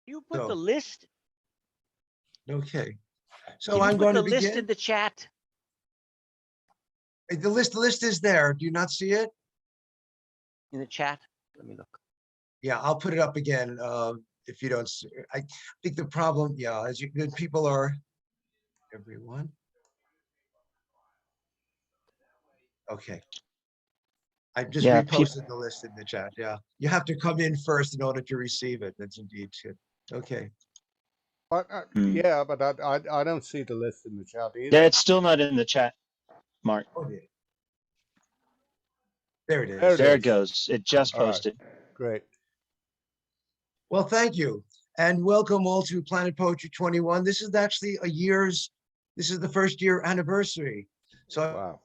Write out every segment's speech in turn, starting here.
You put the list. Okay. So Can you I'm put going the to list begin. in the chat? The list is there. Do you not see it? In the chat. Let me look. Yeah, I'll put it up again. If you don't see, I think the problem, yeah, as you good people are, everyone. Okay. I just reposted the list in the chat. Yeah, you have to come in first in order to receive it. That's indeed good. Okay. But yeah, but I don't see the list in the chat either. Yeah, it's still not in the chat, Mark. Oh, yeah. There it is. There it goes. It just posted. Right. Great. Well, thank you. And welcome all to Planet Poetry 21. This is actually this is the first year anniversary. So wow.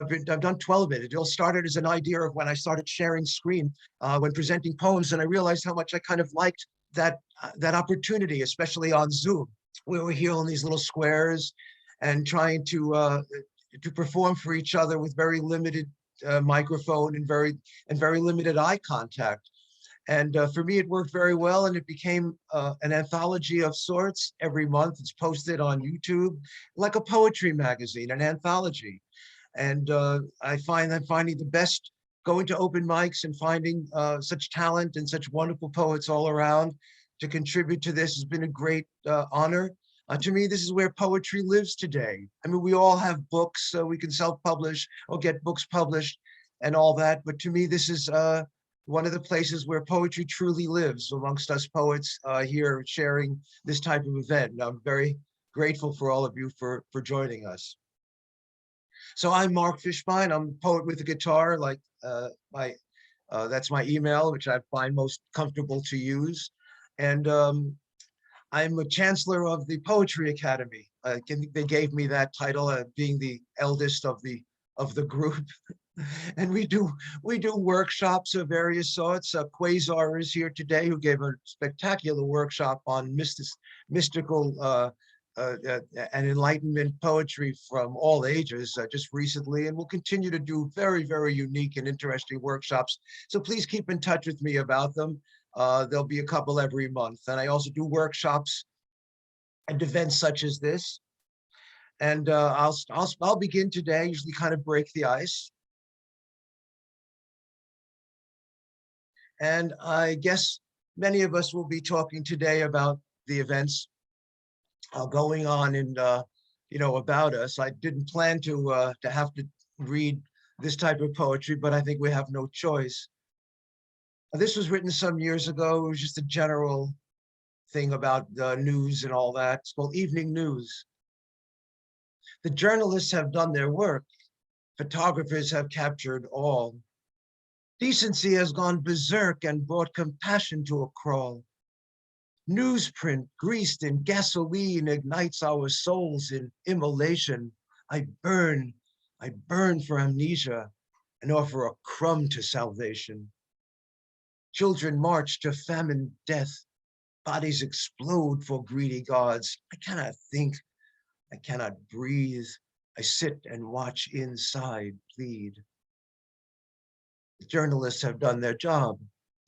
I've done 12 of it. It all started as an idea of when I started sharing screen, when presenting poems, and I realized how much I kind of liked that opportunity, especially on Zoom. We were here on these little squares and trying to perform for each other with very limited microphone and very limited eye contact. And for me, it worked very well, and it became an anthology of sorts. Every month, it's posted on YouTube, like a poetry magazine, an anthology. And I find I'm finding the best going to open mics and finding such talent and such wonderful poets all around to contribute to this has been a great honor. To me, this is where poetry lives today. I mean, we all have books, so we can self-publish or get books published and all that. But to me, this is one of the places where poetry truly lives amongst us poets here sharing this type of event. And I'm very grateful for all of you for joining us. So I'm Mark Fishbein. I'm a poet with a guitar, like that's my email, which I find most comfortable to use. And I'm a chancellor of the Poetry Academy. They gave me that title, being the eldest of the group. And we do workshops of various sorts. Quasar is here today, who gave a spectacular workshop on mystical and enlightenment poetry from all ages just recently, and we'll continue to do very, very unique and interesting workshops. So please keep in touch with me about them. There'll be a couple every month. And I also do workshops and events such as this. And I'll begin today, usually kind of break the ice. And I guess many of us will be talking today about the events going on and about us. I didn't plan to have to read this type of poetry, but I think we have no choice. This was written some years ago. It was just a general thing about the news and all that. It's called Evening News. The journalists have done their work. Photographers have captured all. Decency has gone berserk and brought compassion to a crawl. Newsprint greased in gasoline ignites our souls in immolation. I burn for amnesia and offer a crumb to salvation. Children march to famine death. Bodies explode for greedy gods. I cannot think. I cannot breathe. I sit and watch inside plead. The journalists have done their job.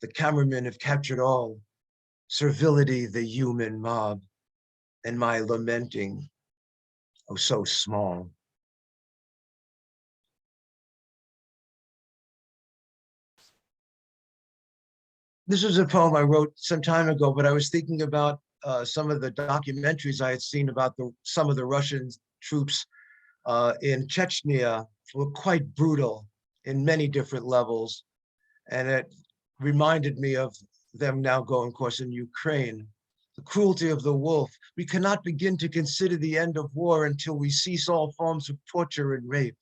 The cameramen have captured all. Servility, the human mob, and my lamenting, oh, so small. This was a poem I wrote some time ago, but I was thinking about some of the documentaries I had seen about some of the Russian troops in Chechnya were quite brutal in many different levels. And it reminded me of them now going, of course, in Ukraine. The cruelty of the wolf. We cannot begin to consider the end of war until we cease all forms of torture and rape.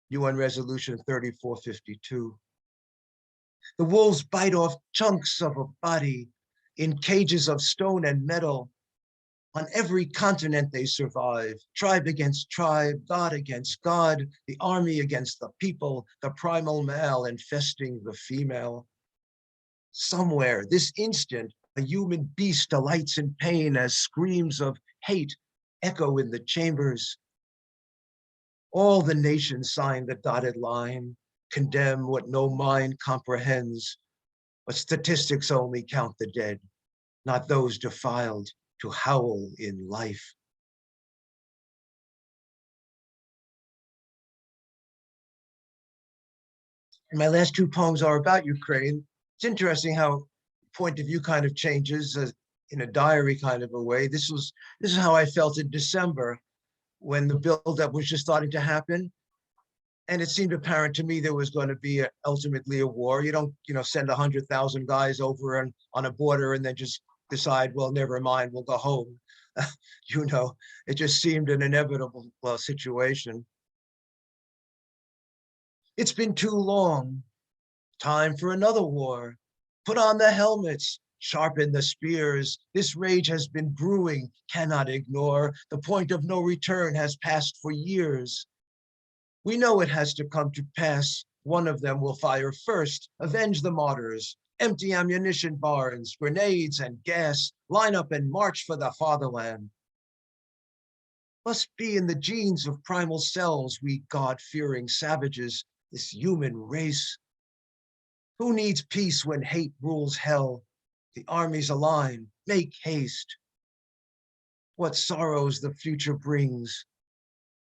UN Resolution 3452. The wolves bite off chunks of a body in cages of stone and metal. On every continent they survive, tribe against tribe, God against God, the army against the people, the primal male infesting the female. Somewhere, this instant, a human beast delights in pain as screams of hate echo in the chambers. All the nations sign the dotted line, condemn what no mind comprehends, But statistics only count the dead, not those defiled to howl in life. And my last two poems are about Ukraine. It's interesting how point of view kind of changes in a diary kind of a way. This is how I felt in December when the buildup was just starting to happen. And it seemed apparent to me there was going to be ultimately a war. You don't, send 100,000 guys over and on a border and then just decide, well, never mind, we'll go home. It just seemed an inevitable situation. It's been too long. Time for another war. Put on the helmets, sharpen the spears. This rage has been brewing, cannot ignore. The point of no return has passed for years. We know it has to come to pass. One of them will fire first, avenge the martyrs, empty ammunition barns, grenades and gas, line up and march for the fatherland. Must be in the genes of primal cells, we God-fearing savages, this human race. Who needs peace when hate rules hell? The armies align, make haste. What sorrows the future brings.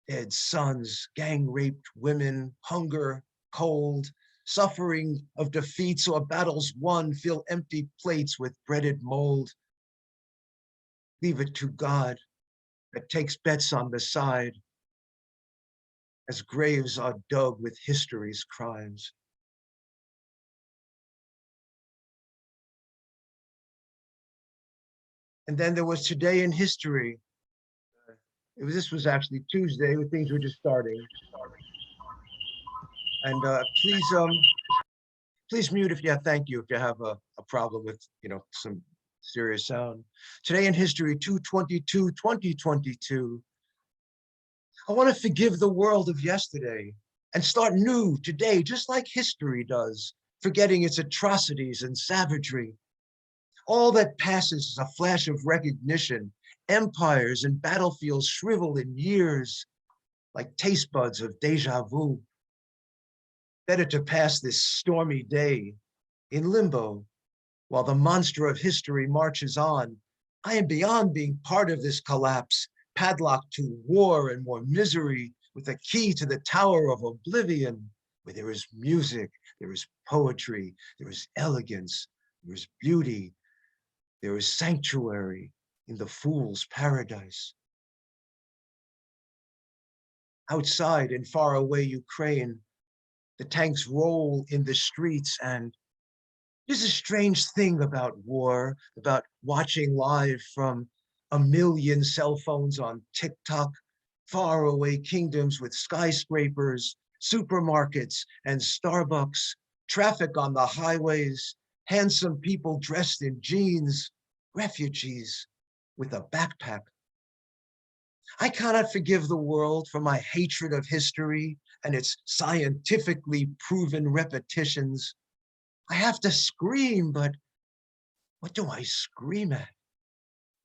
Dead sons, gang-raped women, hunger, cold, suffering of defeats or battles won, fill empty plates with breaded mold. Leave it to God that takes bets on the side as graves are dug with history's crimes. And then there was Today in History. This was actually Tuesday when things were just starting. And please mute if you have, thank you, if you have a problem with, some serious sound. Today in History, 2/22/2022. I want to forgive the world of yesterday and start new today, just like history does, forgetting its atrocities and savagery. All that passes is a flash of recognition. Empires and battlefields shrivel in years like taste buds of deja vu. Better to pass this stormy day in limbo while the monster of history marches on. I am beyond being part of this collapse, padlocked to war and more misery with a key to the tower of oblivion, where there is music, there is poetry, there is elegance, there is beauty, there is sanctuary in the fool's paradise. Outside in faraway Ukraine, the tanks roll in the streets, and there's a strange thing about war, about watching live from a million cell phones on TikTok, faraway kingdoms with skyscrapers, supermarkets and Starbucks, traffic on the highways, handsome people dressed in jeans, refugees with a backpack. I cannot forgive the world for my hatred of history and its scientifically proven repetitions. I have to scream, but what do I scream at?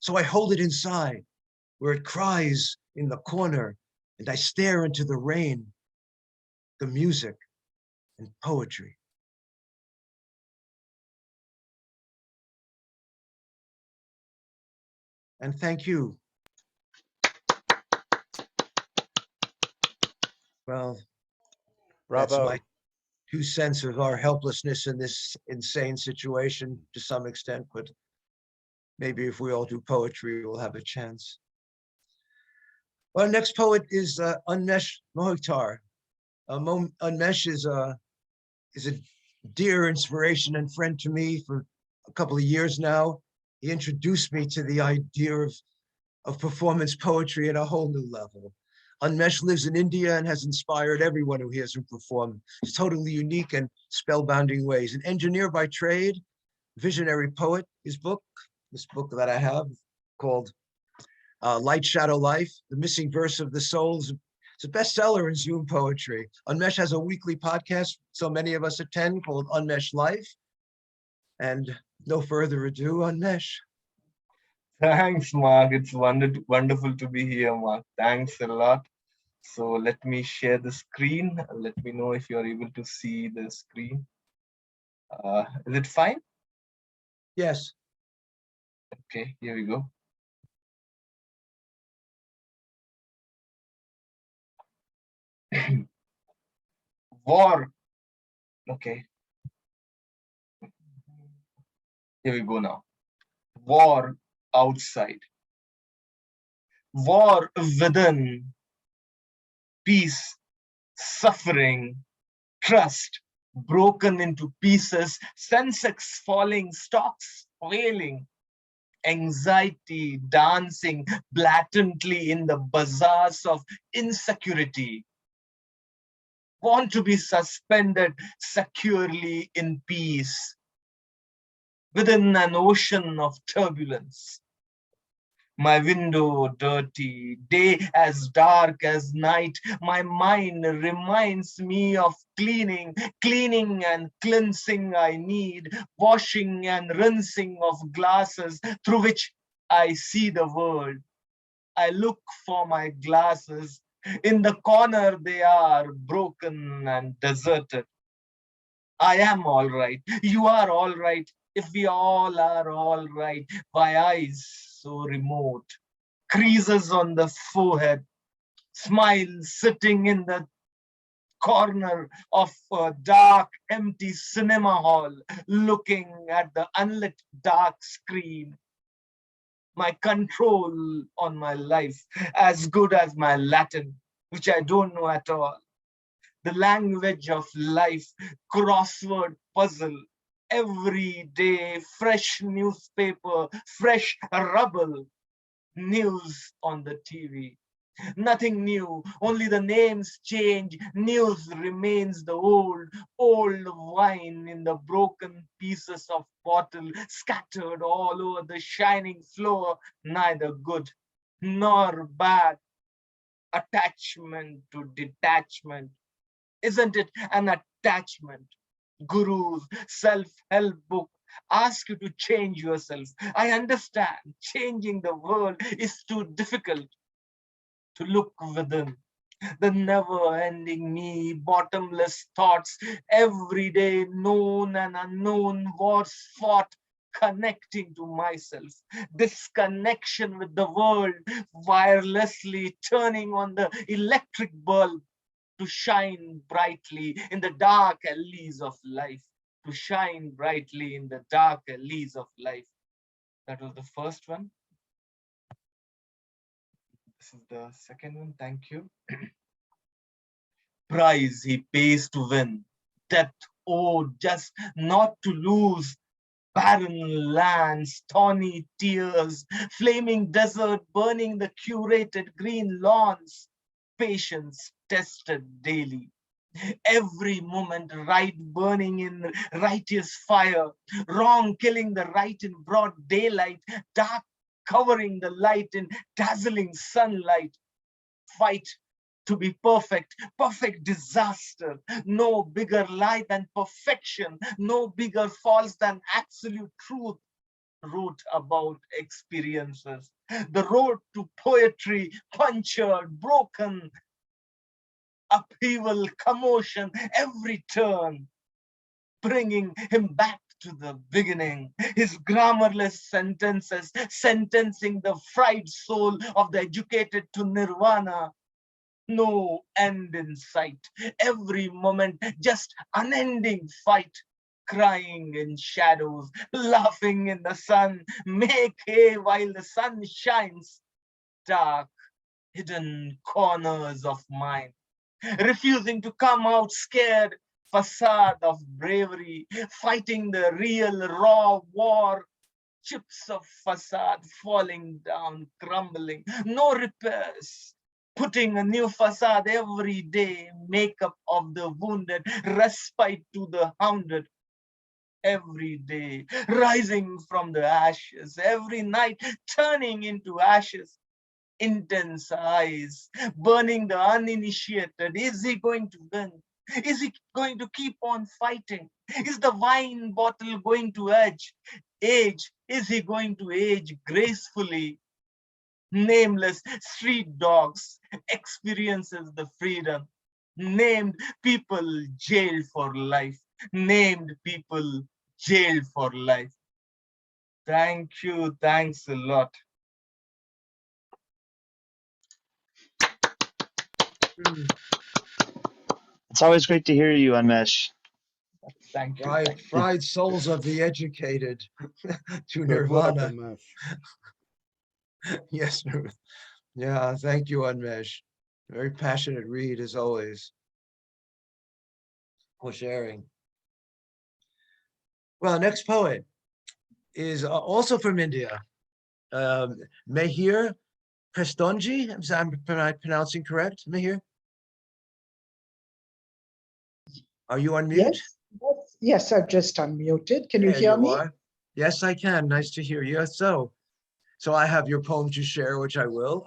So I hold it inside, where it cries in the corner, and I stare into the rain, the music, and poetry. And thank you. Well, that's Bravo. my 2 cents of our helplessness in this insane situation to some extent, but maybe if we all do poetry, we'll have a chance. Our next poet is Unmesh Mohitkar. Unmesh is a dear inspiration and friend to me for a couple of years now. He introduced me to the idea of performance poetry at a whole new level. Unmesh lives in India and has inspired everyone who hears him perform. He's totally unique and spellbinding ways. An engineer by trade, visionary poet. This book that I have called Light Shadow Life, The Missing Verse of the Soul. It's a bestseller in Zoom poetry. Unmesh has a weekly podcast so many of us attend called Unmesh Life. And no further ado, Unmesh. Thanks, Mark. It's wonderful to be here, Mark. Thanks a lot. So let me share the screen. Let me know if you're able to see the screen. Is it fine? Yes. Okay, here we go. War. Okay, here we go now. War outside. War within. Peace, suffering, trust broken into pieces, sensex falling, stocks failing, anxiety dancing blatantly in the bazaars of insecurity. Want to be suspended securely in peace within an ocean of turbulence. My window dirty, day as dark as night. My mind reminds me of cleaning and cleansing I need, washing and rinsing of glasses through which I see the world. I look for my glasses. In the corner they are broken and deserted. I am all right. You are all right. If we all are all right, by eyes so remote, creases on the forehead, smile sitting in the corner of a dark, empty cinema hall, looking at the unlit dark screen. My control on my life, as good as my Latin, which I don't know at all. The language of life, crossword puzzle, every day, fresh newspaper, fresh rubble, news on the TV. Nothing new, only the names change, news remains the old wine in the broken pieces of bottle, scattered all over the shining floor, neither good nor bad. Attachment to detachment. Isn't it an attachment? Gurus, self-help book ask you to change yourself. I understand changing the world is too difficult. To look within, the never-ending me, bottomless thoughts, every day known and unknown wars fought, connecting to myself, disconnection with the world, wirelessly turning on the electric bulb to shine brightly in the dark alleys of life, to shine brightly in the dark alleys of life. That was the first one. This is the second one. Thank you. Price he pays to win. Death owed just not to lose. Barren lands, thorny tears, flaming desert burning the curated green lawns. Patience tested daily. Every moment right burning in righteous fire. Wrong killing the right in broad daylight. Dark covering the light in dazzling sunlight. Fight to be perfect, perfect disaster. No bigger lie than perfection, no bigger false than absolute truth. Wrote about experiences. The road to poetry, punctured, broken, upheaval, commotion, every turn, bringing him back to the beginning. His grammarless sentences, sentencing the fried soul of the educated to nirvana. No end in sight. Every moment, just unending fight. Crying in shadows, laughing in the sun. Make hay while the sun shines. Dark, hidden corners of mine. Refusing to come out scared. Facade of bravery. Fighting the real raw war. Chips of facade falling down, crumbling. No repairs. Putting a new facade every day, makeup of the wounded, respite to the hounded. Every day, rising from the ashes, every night turning into ashes. Intense eyes, burning the uninitiated. Is he going to win? Is he going to keep on fighting? Is the wine bottle going to age? Is he going to age gracefully? Nameless street dogs experiences the freedom. Named people jailed for life. named people jailed for life. Thank you. Thanks a lot. Hmm. It's always great to hear you, Unmesh. Thank you. Bride, Thank you. bride souls of the educated to Good work, nirvana. Unmesh. Yes, yeah, thank you, Unmesh. Very passionate read as always. For sharing. Well, next poet is also from India. Mehir Pestonji, am I pronouncing correct, Mehir? Are you on mute? Yes, I've just unmuted. Can you There hear you me? are. Yes, I can. Nice to hear you. So I have your poem to share, which I will.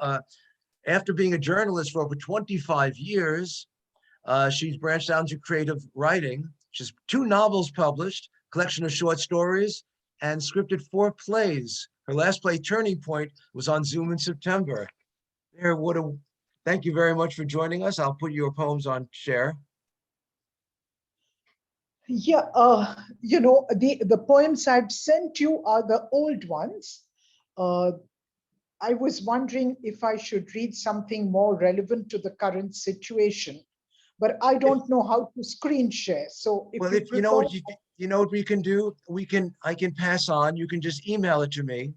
After being a journalist for over 25 years, she's branched out into creative writing. She's 2 novels published, collection of short stories, and scripted 4 plays. Her last play, Turning Point, was on Zoom in September. Thank you very much for joining us. I'll put your poems on share. Yeah, the poems I've sent you are the old ones. I was wondering if I should read something more relevant to the current situation, but I don't know how to screen share. So if Well, you if you know prefer, what you know what we can do, I can pass on. You can just email it to me,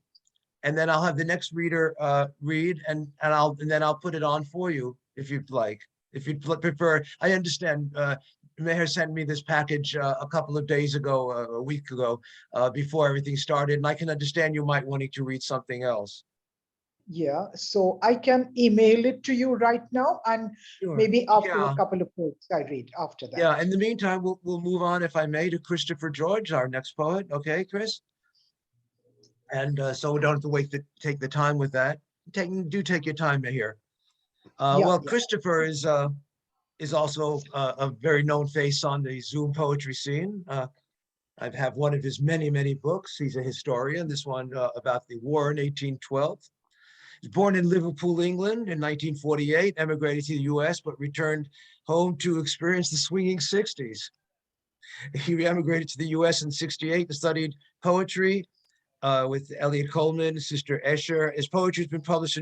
and then I'll have the next reader read, and then I'll put it on for you if you'd like. If you'd prefer, I understand. Meher sent me this package a couple of days ago, a week ago, before everything started, and I can understand you might wanting to read something else. yeah, so I can email it to you right now, and Sure. maybe after Yeah. a couple of poets I read after that. Yeah. In the meantime, we'll move on, if I may, to Christopher George, our next poet. Okay, Chris. And so we don't have to take the time with that. Take your time here. Well, Yeah. Christopher is also a very known face on the Zoom poetry scene. I have one of his many books. He's a historian. This one about the war in 1812. He was born in Liverpool, England in 1948, emigrated to the US, but returned home to experience the swinging 60s. He emigrated to the US in 68 and studied poetry with Elliot Coleman, Sister Escher. His poetry has been published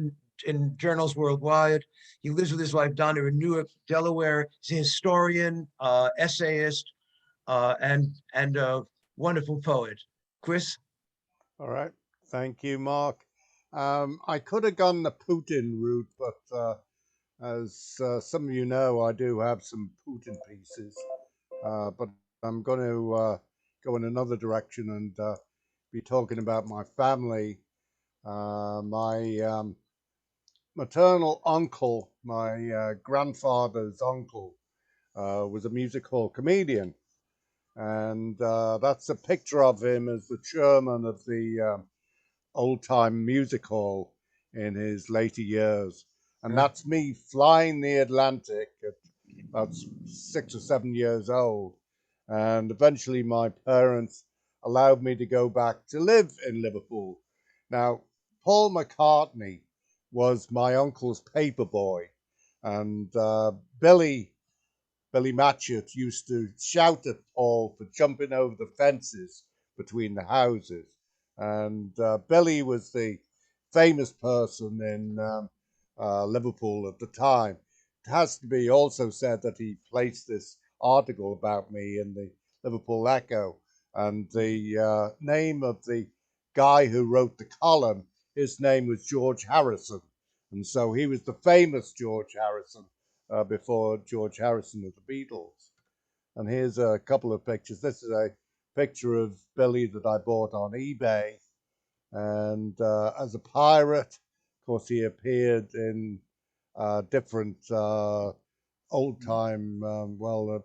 in journals worldwide. He lives with his wife, Donna, in Newark, Delaware. He's a historian, essayist, and a wonderful poet. Chris? All right. Thank you, Mark. I could have gone the Putin route, but as some of you know, I do have some Putin pieces. But I'm going to go in another direction and be talking about my family. My maternal uncle, my grandfather's uncle, was a music hall comedian. And that's a picture of him as the chairman of the old time music hall in his later years. And that's me flying the Atlantic at about 6 or 7 years old. And eventually my parents allowed me to go back to live in Liverpool. Now, Paul McCartney was my uncle's paper boy, and Billy Matchett used to shout at Paul for jumping over the fences between the houses. And Billy was the famous person in Liverpool at the time. It has to be also said that he placed this article about me in the Liverpool Echo. And the name of the guy who wrote the column, his name was George Harrison. And so he was the famous George Harrison before George Harrison of the Beatles. And here's a couple of pictures. This is a picture of Billy that I bought on eBay. And as a pirate, of course, he appeared in different old time,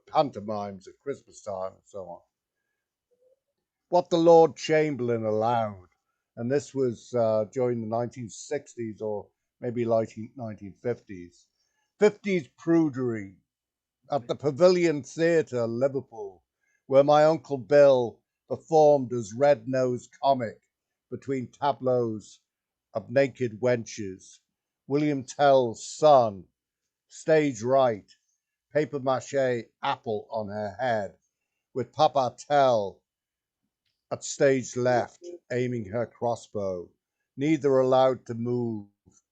pantomimes at Christmas time and so on. What the Lord Chamberlain allowed. And this was during the 1960s or maybe late 1950s. 50s prudery at the Pavilion Theatre, Liverpool, where my Uncle Bill performed as red-nosed comic between tableaus of naked wenches. William Tell's son, stage right, papier-mâché apple on her head. with Papa Tell at stage left, aiming her crossbow, neither allowed to move,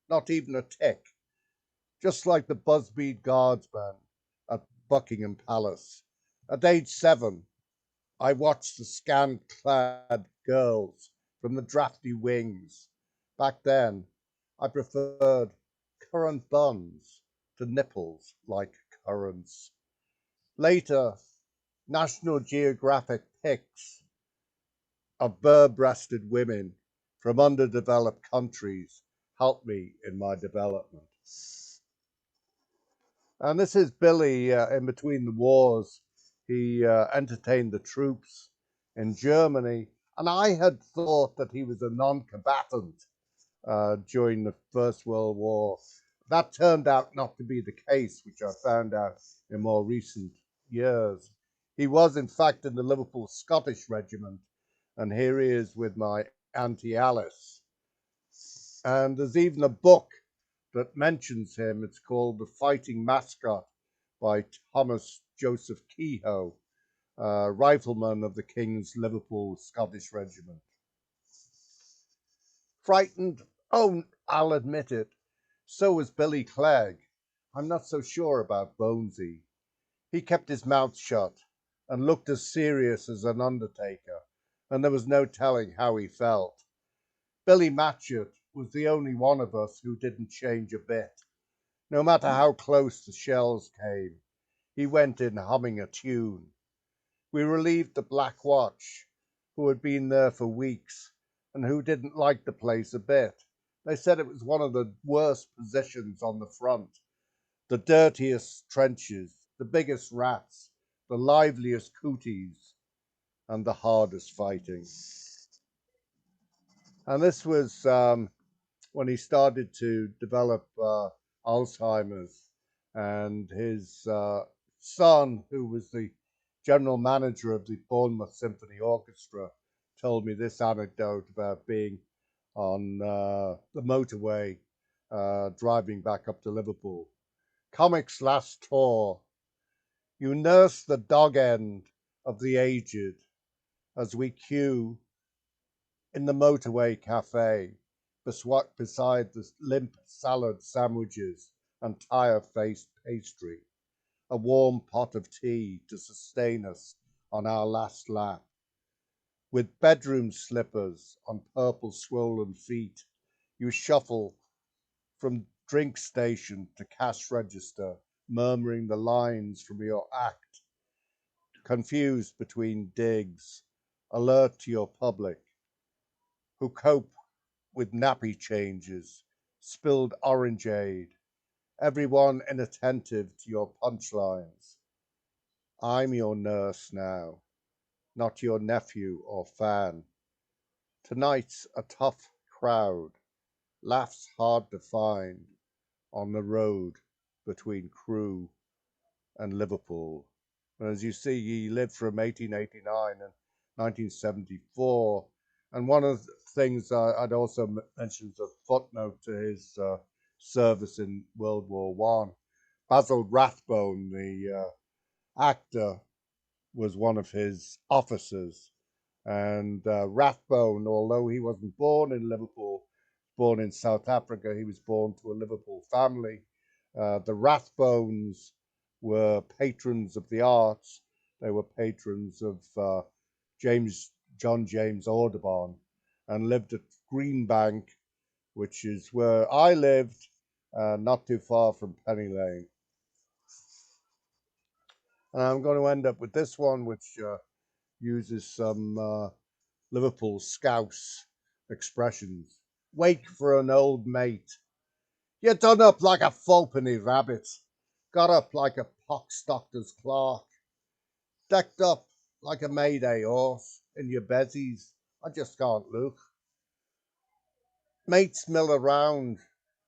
not even a tick, just like the Busby guardsmen at Buckingham Palace. At age 7, I watched the scant-clad girls from the drafty wings. Back then, I preferred currant buns to nipples like currants. Later, National Geographic pics of bare-breasted women from underdeveloped countries helped me in my development. And this is Billy in between the wars. He entertained the troops in Germany, and I had thought that he was a non-combatant during the First World War. That turned out not to be the case, which I found out in more recent years. He was, in fact, in the Liverpool Scottish Regiment, and here he is with my Auntie Alice. And there's even a book that mentions him. It's called The Fighting Mascot by Thomas Joseph Kehoe, rifleman of the King's Liverpool Scottish Regiment. Frightened? Oh, I'll admit it. So was Billy Clegg. I'm not so sure about Bonesy. He kept his mouth shut and looked as serious as an undertaker, and there was no telling how he felt. Billy Matchett was the only one of us who didn't change a bit. No matter how close the shells came, he went in humming a tune. We relieved the Black Watch, who had been there for weeks and who didn't like the place a bit. They said it was one of the worst positions on the front, the dirtiest trenches, the biggest rats, the liveliest cooties, and the hardest fighting. And this was when he started to develop Alzheimer's, and his son, who was the general manager of the Bournemouth Symphony Orchestra, told me this anecdote about being on the motorway driving back up to Liverpool. Comics last tour, you nurse the dog end of the aged as we queue in the motorway cafe beside the limp salad sandwiches and tire-faced pastry, a warm pot of tea to sustain us on our last lap. With bedroom slippers on purple swollen feet, you shuffle from drink station to cash register, murmuring the lines from your act, confused between digs, alert to your public, who cope with nappy changes, spilled orangeade, everyone inattentive to your punchlines. I'm your nurse now, not your nephew or fan. Tonight's a tough crowd, laughs hard to find on the road between Crewe and Liverpool. And as you see, he lived from 1889 and 1974. And one of the things I'd also mention as a footnote to his service in World War One, Basil Rathbone, the actor, was one of his officers. And Rathbone, although he wasn't born in Liverpool, born in South Africa, he was born to a Liverpool family. The Rathbones were patrons of the arts. They were patrons of John James Audubon, and lived at Greenbank, which is where I lived, not too far from Penny Lane. And I'm going to end up with this one, which uses some Liverpool Scouse expressions. Wake for an old mate. You done up like a fourpenny rabbit, got up like a pox doctor's clerk, decked up like a Mayday horse in your bezies. I just can't look. Mates mill around,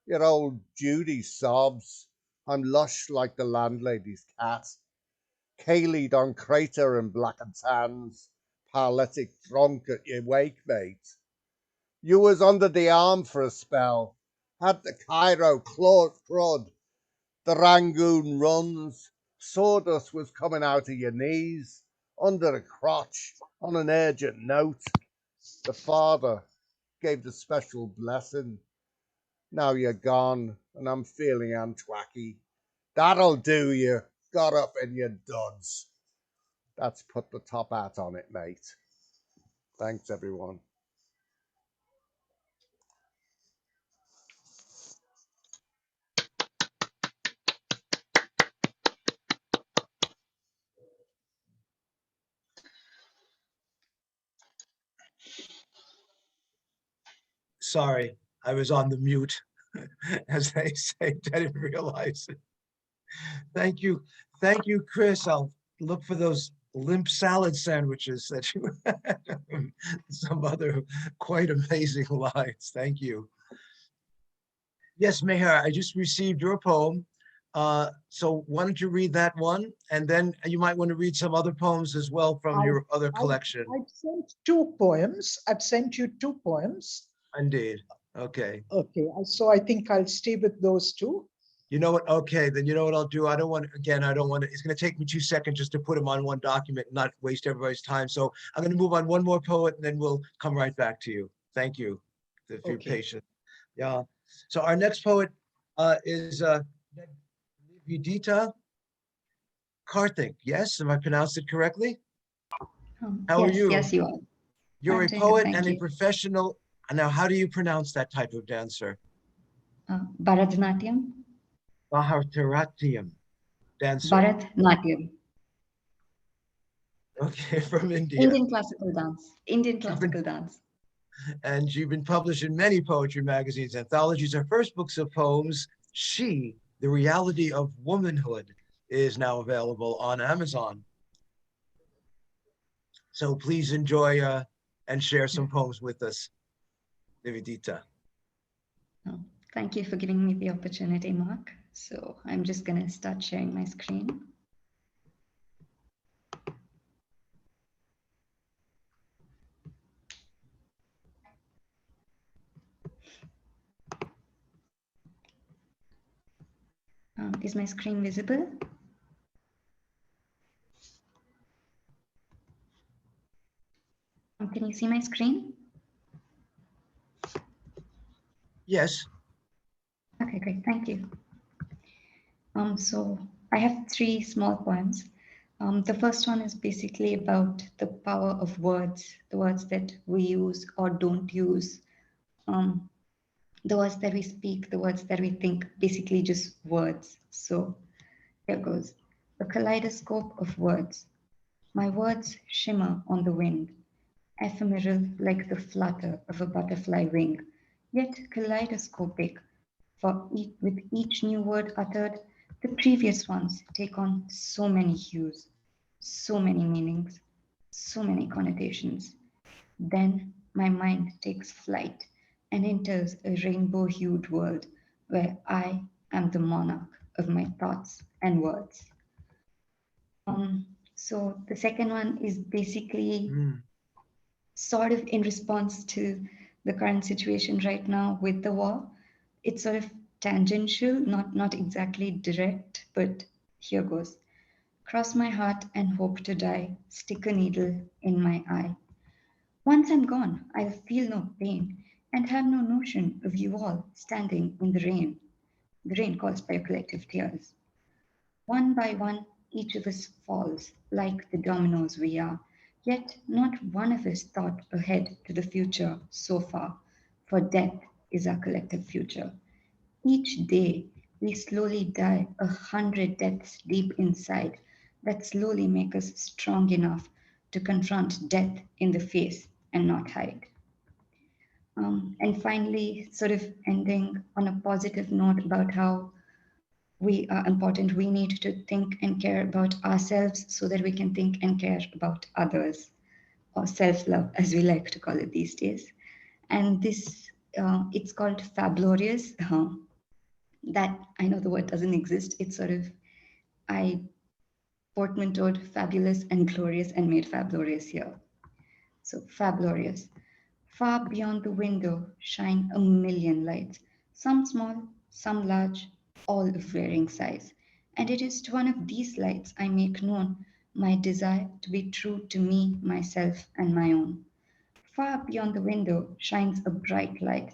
your old Judy sobs. I'm lush like the landlady's cat. Kayleed on crater and blackened hands, paralytic drunk at your wake, mate. You was under the arm for a spell, had the Cairo crud, the Rangoon runs, sawdust was coming out of your knees, under the crotch on an urgent note. The father gave the special blessing. Now you're gone, and I'm feeling antwacky. That'll do you. Got up in your duds. That's put the top hat on it, mate. Thanks, everyone. Sorry, I was on the mute, as they say. I didn't realize it. Thank you. Thank you, Chris. I'll look for those limp salad sandwiches that you some other quite amazing lines. Thank you. Yes, Meher, I just received your poem. So why don't you read that one? And then you might want to read some other poems as well from your other collection. I've sent 2 poems. I've sent you 2 poems. Indeed. Okay. Okay, so I think I'll stay with those 2. You know what? Okay, then you know what I'll do? I don't want to, it's going to take me 2 seconds just to put them on one document and not waste everybody's time. So I'm going to move on one more poet and then we'll come right back to you. Thank you for your patience. Yeah. So our next poet is Vidita Karthik. Yes, have I pronounced it correctly? How are you? Yes, you are. You're I'm a doing good, poet thank and a you. professional. Now, how do you pronounce that type of dancer? Bharatanatyam. Bharatanatyam dancer. Bharatanatyam. Okay, from India. Indian classical dance. Indian classical dance. And you've been published in many poetry magazines, anthologies. Her first books of poems, She, The Reality of Womanhood, is now available on Amazon. So please enjoy and share some poems with us, Nivedita. Oh, thank you for giving me the opportunity, Mark. So I'm just going to start sharing my screen. Is my screen visible? Can you see my screen? Yes. Okay, great, thank you. So I have 3 small poems. The first one is basically about the power of words, the words that we use or don't use, the words that we speak, the words that we think, basically just words. So here goes. A kaleidoscope of words. My words shimmer on the wind, ephemeral like the flutter of a butterfly wing, yet kaleidoscopic, for with each new word uttered, the previous ones take on so many hues, so many meanings, so many connotations. Then my mind takes flight and enters a rainbow-hued world where I am the monarch of my thoughts and words. So the second one is basically sort of in response to the current situation right now with the war. It's sort of tangential, not exactly direct, but here goes. Cross my heart and hope to die, stick a needle in my eye. Once I'm gone, I'll feel no pain and have no notion of you all standing in the rain caused by your collective tears. One by one, each of us falls like the dominoes we are, yet not one of us thought ahead to the future so far, for death is our collective future. Each day, we slowly die 100 deaths deep inside that slowly make us strong enough to confront death in the face and not hide. And finally, sort of ending on a positive note about how we are important. We need to think and care about ourselves so that we can think and care about others, or self-love, as we like to call it these days. And this, it's called Fablorious. That, I know the word doesn't exist. It's sort of, I portmanteaued fabulous and glorious and made Fablorious here. So Fablorious. Far beyond the window shine a million lights, some small, some large, all of varying size. And it is to one of these lights I make known my desire to be true to me, myself, and my own. Far beyond the window shines a bright light,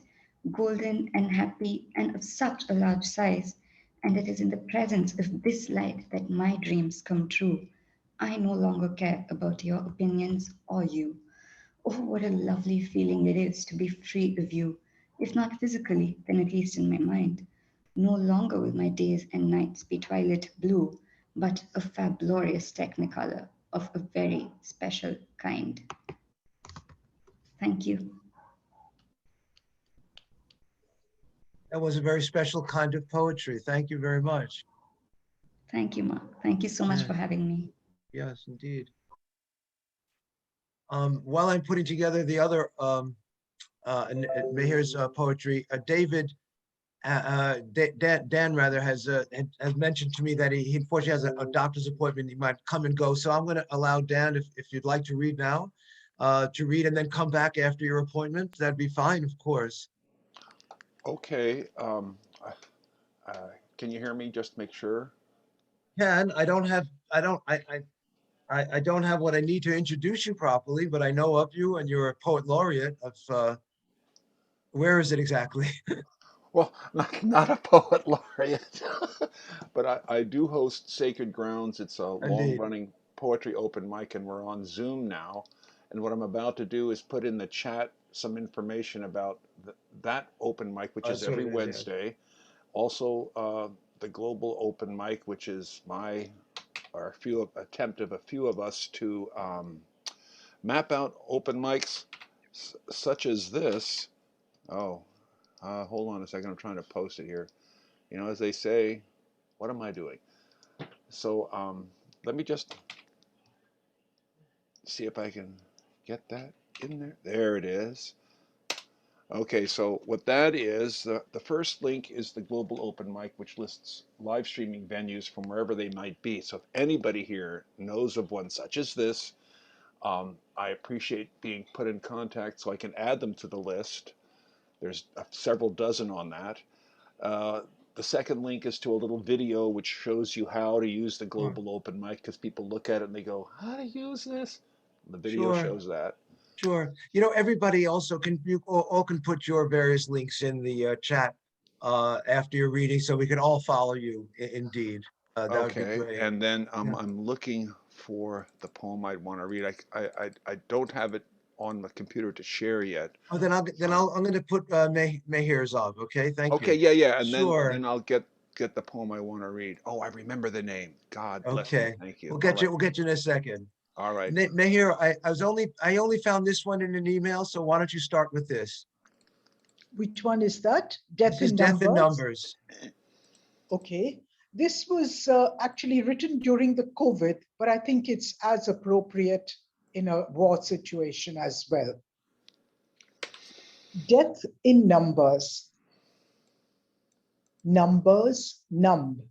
golden and happy and of such a large size, and it is in the presence of this light that my dreams come true. I no longer care about your opinions or you. Oh, what a lovely feeling it is to be free of you, if not physically, then at least in my mind. No longer will my days and nights be twilight blue, but a fabulous technicolor of a very special kind. Thank you. That was a very special kind of poetry. Thank you very much. Thank you, Mark. Thank you so much for having me. Yes, indeed. While I'm putting together the other Mehir's poetry, David, Dan rather, has mentioned to me that he unfortunately has a doctor's appointment. He might come and go. So I'm going to allow Dan, if you'd like to read now, to read and then come back after your appointment. That'd be fine, of course. Okay. Can you hear me? Just make sure. Ken, I don't have what I need to introduce you properly, but I know of you and you're a poet laureate of, where is it exactly? Well, not a poet laureate, but I do host Sacred Grounds. It's a Indeed. long-running poetry open mic, and we're on Zoom now. And what I'm about to do is put in the chat some information about that open mic, which is That's what every it is, yes. Wednesday. Also, the global open mic, which is attempt of a few of us to map out open mics such as this. Oh, hold on a second. I'm trying to post it here. You know, as they say, what am I doing? So let me just see if I can get that in there. There it is. Okay, so what that is, the first link is the global open mic, which lists live streaming venues from wherever they might be. So if anybody here knows of one such as this, I appreciate being put in contact so I can add them to the list. There's several dozen on that. The second link is to a little video which shows you how to use the global open mic, because people look at it and they go, how to use this? The video shows that. Sure. You know, everybody also you all can put your various links in the chat after your reading, so we can all follow you. Indeed, that would be great. And then I'm looking for the poem I'd want to read. I don't have it on the computer to share yet. Oh, I'm going to put Mehir's off. Okay, thank you. Okay, yeah, and sure. then I'll get the poem I want to read. Oh, I remember the name. God bless me. Thank you. We'll get you in a second. All right. Mehir, I only found this one in an email, so why don't you start with this? Which one is that? Death in Numbers. Okay. This was actually written during the COVID, but I think it's as appropriate in a war situation as well. Death in numbers. Numbers numb,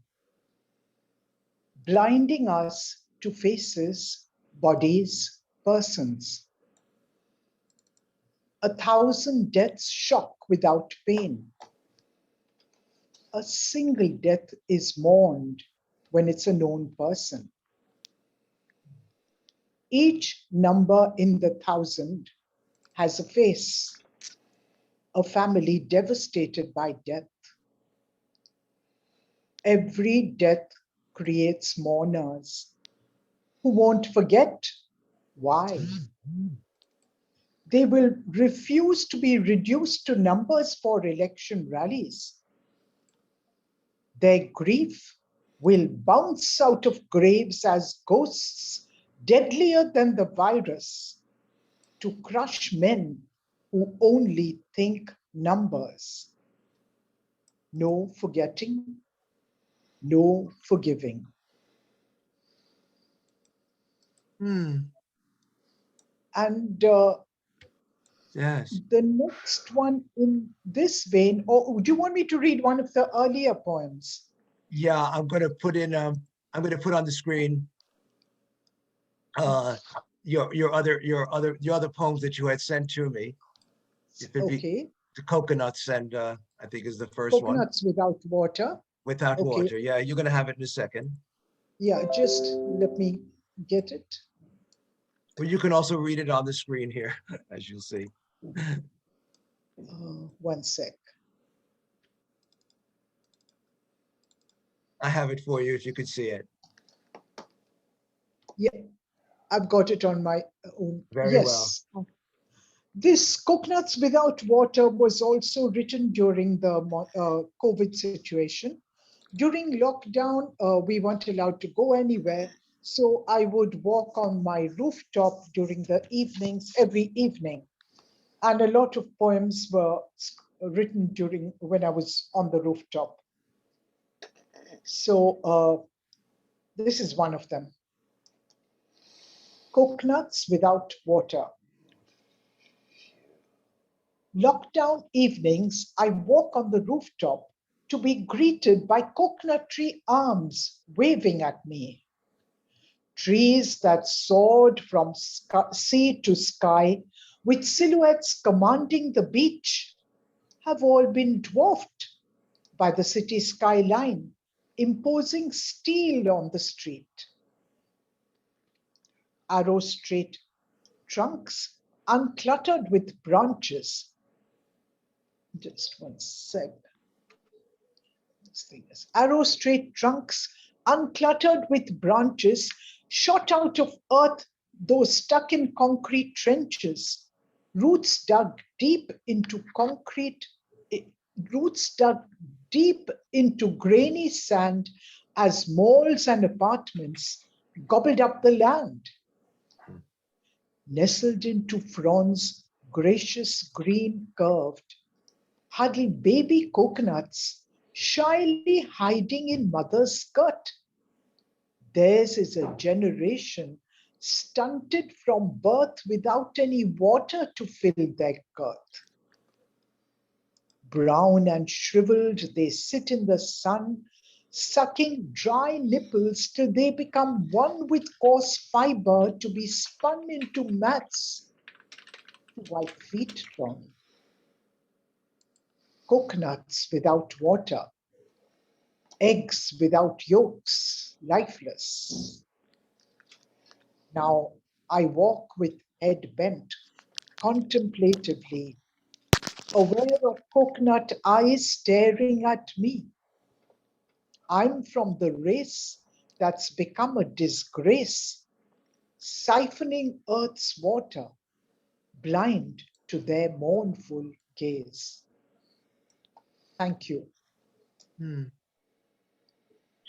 blinding us to faces, bodies, persons. 1,000 deaths shock without pain. A single death is mourned when it's a known person. Each number in the 1,000 has a face, a family devastated by death. Every death creates mourners who won't forget why. They will refuse to be reduced to numbers for election rallies. Their grief will bounce out of graves as ghosts, deadlier than the virus, to crush men who only think numbers. No forgetting, no forgiving. And yes, the next one in this vein, or do you want me to read one of the earlier poems? Yeah, I'm going to put on the screen your other poems that you had sent to me. Okay. The coconuts, and I think is the first one. Coconuts without water. Without water. Yeah, you're going to have it in a second. Yeah, just let me get it? Well, you can also read it on the screen here, as you'll see. One sec. I have it for you if you could see it. Yeah, I've got it on my own. Very Yes. This Coconuts Without Water was also written during the COVID situation. During lockdown, we weren't allowed to go anywhere. So I would walk on my rooftop during the evenings, every evening. And a lot of poems were written during when I was on the rooftop. So this is one of them. Coconuts Without Water. Lockdown evenings, I walk on the rooftop to be greeted by coconut tree arms waving at me. Trees that soared from sea to sky with silhouettes commanding the beach have all been dwarfed by the city skyline, imposing steel on the street. Arrow-straight trunks uncluttered with branches. Just one sec. This thing is arrow-straight trunks uncluttered with branches shot out of earth, though stuck in concrete trenches. Roots dug deep into grainy sand as malls and apartments gobbled up the land. Nestled into fronds, gracious green curved, huddle baby coconuts shyly hiding in mother's skirt. Theirs is a generation stunted from birth without any water to fill their girth. Brown and shriveled, they sit in the sun, sucking dry nipples till they become one with coarse fiber to be spun into mats to wipe feet from. Coconuts without water, eggs without yolks, lifeless. Now I walk with head bent, contemplatively, aware of coconut eyes staring at me. I'm from the race that's become a disgrace, siphoning earth's water, blind to their mournful gaze. Thank you. You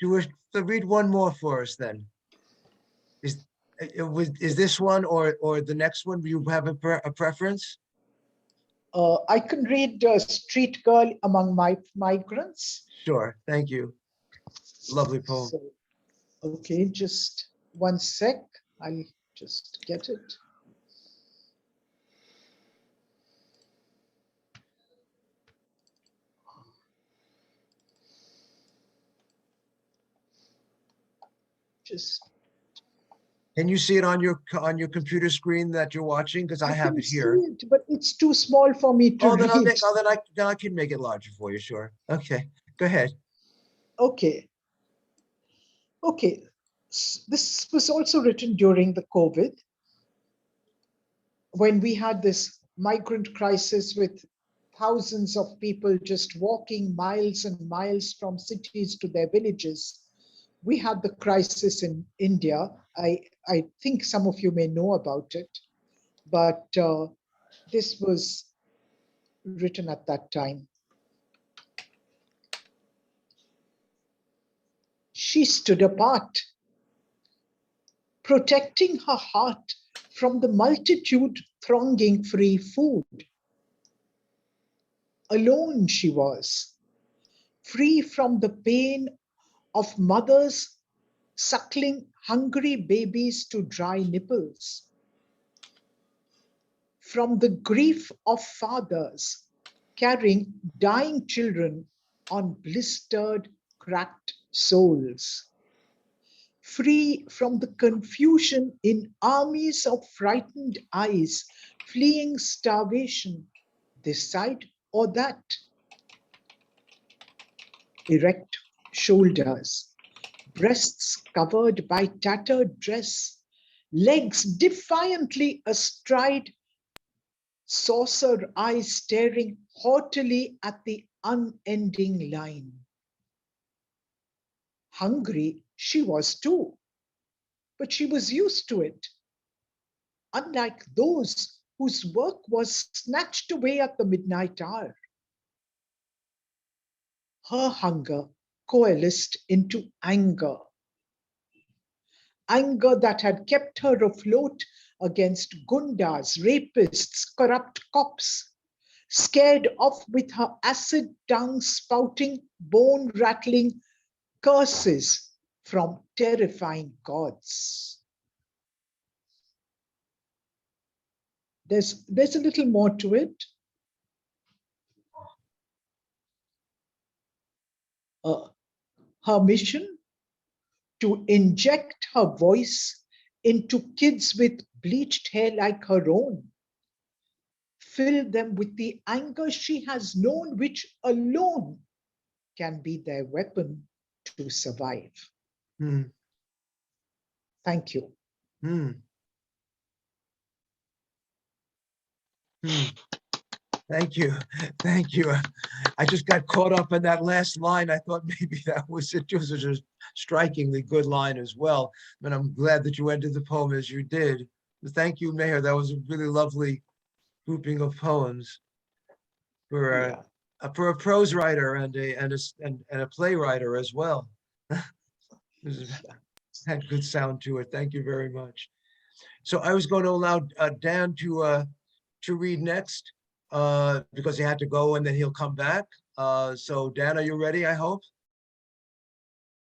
wish to read one more for us then? Is this one or the next one? Do you have a preference? I can read Street Girl Among My Migrants. Sure, thank you. Lovely poem. So, okay, just one sec. I'll just get it. Just. Can you see it on your computer screen that you're watching? Because I have it here. It, but it's too small for me to read. Then I can make it larger for you. Sure. Okay. Go ahead. Okay. Okay. This was also written during the COVID, when we had this migrant crisis with thousands of people just walking miles and miles from cities to their villages. We had the crisis in India. I think some of you may know about it, but this was written at that time. She stood apart, protecting her heart from the multitude thronging free food. Alone she was, free from the pain of mothers suckling hungry babies to dry nipples, from the grief of fathers carrying dying children on blistered, cracked souls, free from the confusion in armies of frightened eyes fleeing starvation, this side or that. Erect shoulders, breasts covered by tattered dress, legs defiantly astride, saucer eyes staring haughtily at the unending line. Hungry she was too, but she was used to it. Unlike those whose work was snatched away at the midnight hour, her hunger coalesced into anger. Anger that had kept her afloat against gundas, rapists, corrupt cops, scared off with her acid tongue spouting, bone rattling curses from terrifying gods. There's a little more to it. Her mission to inject her voice into kids with bleached hair like her own, fill them with the anger she has known, which alone can be their weapon to survive. Hmm. Thank you. Hmm. Hmm. Thank you. Thank you. I just got caught up in that last line. I thought maybe that was it. It was a strikingly good line as well. But I'm glad that you ended the poem as you did. Thank you, Mayor. That was a really lovely grouping of poems for a prose writer and a playwright as well. Had good sound to it. Thank you very much. So I was going to allow Dan to read next because he had to go and then he'll come back. So Dan, are you ready? I hope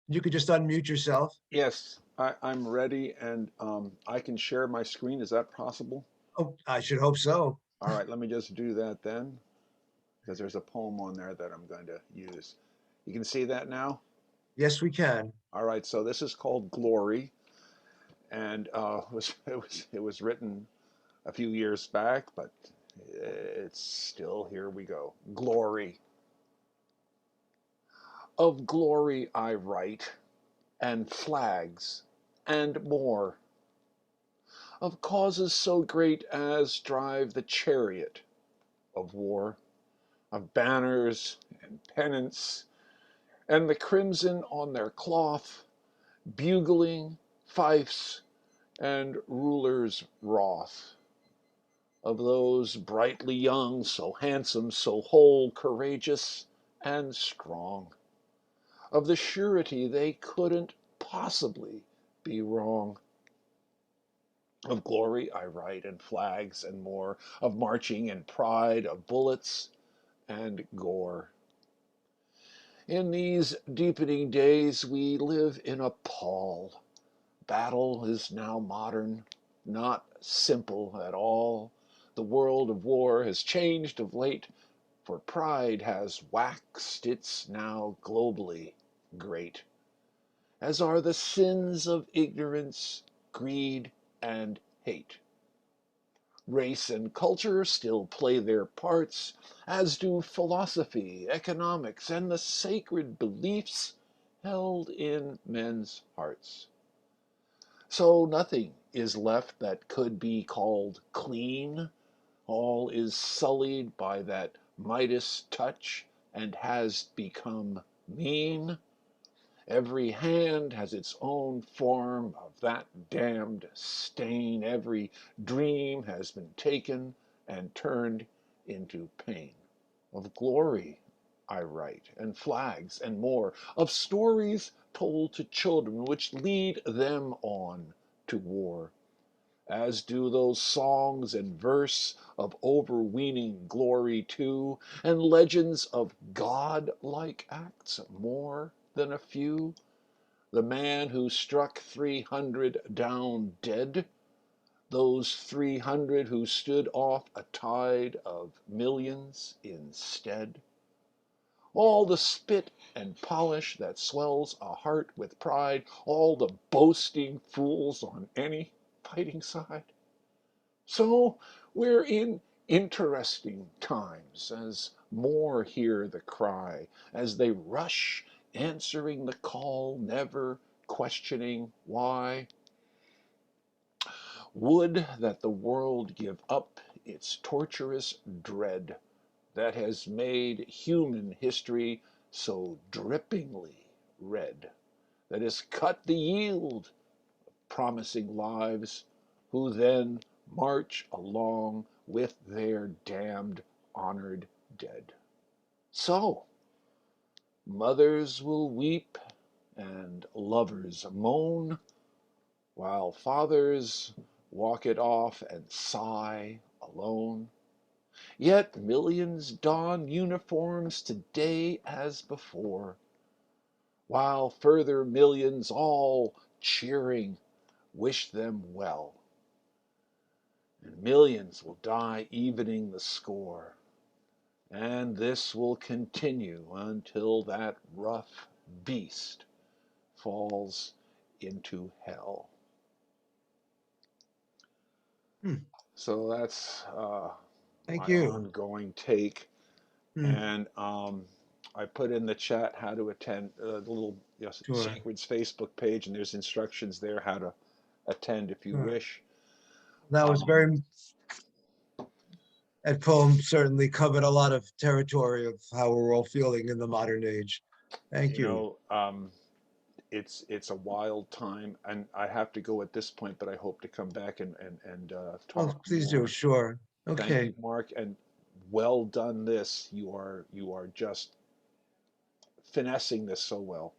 you could just unmute yourself. Yes, I'm ready, and I can share my screen. Is that possible? Oh, I should hope so. All right, let me just do that then, because there's a poem on there that I'm going to use. You can see that now? Yes, we can. All right, so this is called Glory, and it was written a few years back, but it's still, here we go. Glory. Of glory I write, and flags, and more, of causes so great as drive the chariot of war, of banners and pennants, and the crimson on their cloth, bugling, fifes, and rulers' wrath, of those brightly young, so handsome, so whole, courageous, and strong, of the surety they couldn't possibly be wrong. Of glory I write, and flags and more, of marching and pride, of bullets and gore. In these deepening days we live in a pall. Battle is now modern, not simple at all. The world of war has changed of late, for pride has waxed its now globally great, as are the sins of ignorance, greed, and hate. Race and culture still play their parts, as do philosophy, economics, and the sacred beliefs held in men's hearts. So nothing is left that could be called clean. All is sullied by that Midas touch and has become mean. Every hand has its own form of that damned stain. Every dream has been taken and turned into pain. Of glory I write, and flags and more, of stories told to children which lead them on to war, as do those songs and verse of overweening glory too, and legends of God-like acts more than a few. The man who struck 300 down dead, those 300 who stood off a tide of millions instead. All the spit and polish that swells a heart with pride, all the boasting fools on any fighting side. So we're in interesting times, as more hear the cry, as they rush, answering the call, never questioning why. Would that the world give up its torturous dread that has made human history so drippingly red, that has cut the yield of promising lives, who then march along with their damned honored dead. So, mothers will weep and lovers moan, while fathers walk it off and sigh alone. Yet millions don uniforms today as before, while further millions all cheering wish them well. And millions will die evening the score, and this will continue until that rough beast falls into hell. So that's Thank my you. ongoing take. And I put in the chat how to attend the little Sure. Sacred's Facebook page, and there's instructions there how to attend if you Sure. wish. That was very, that poem certainly covered a lot of territory of how we're all feeling in the modern age. Thank you. It's a wild time, and I have to go at this point, but I hope to come back and talk Oh, please more. do. Sure. Thank Okay. you, Mark, and well done. This you are just finessing this so well.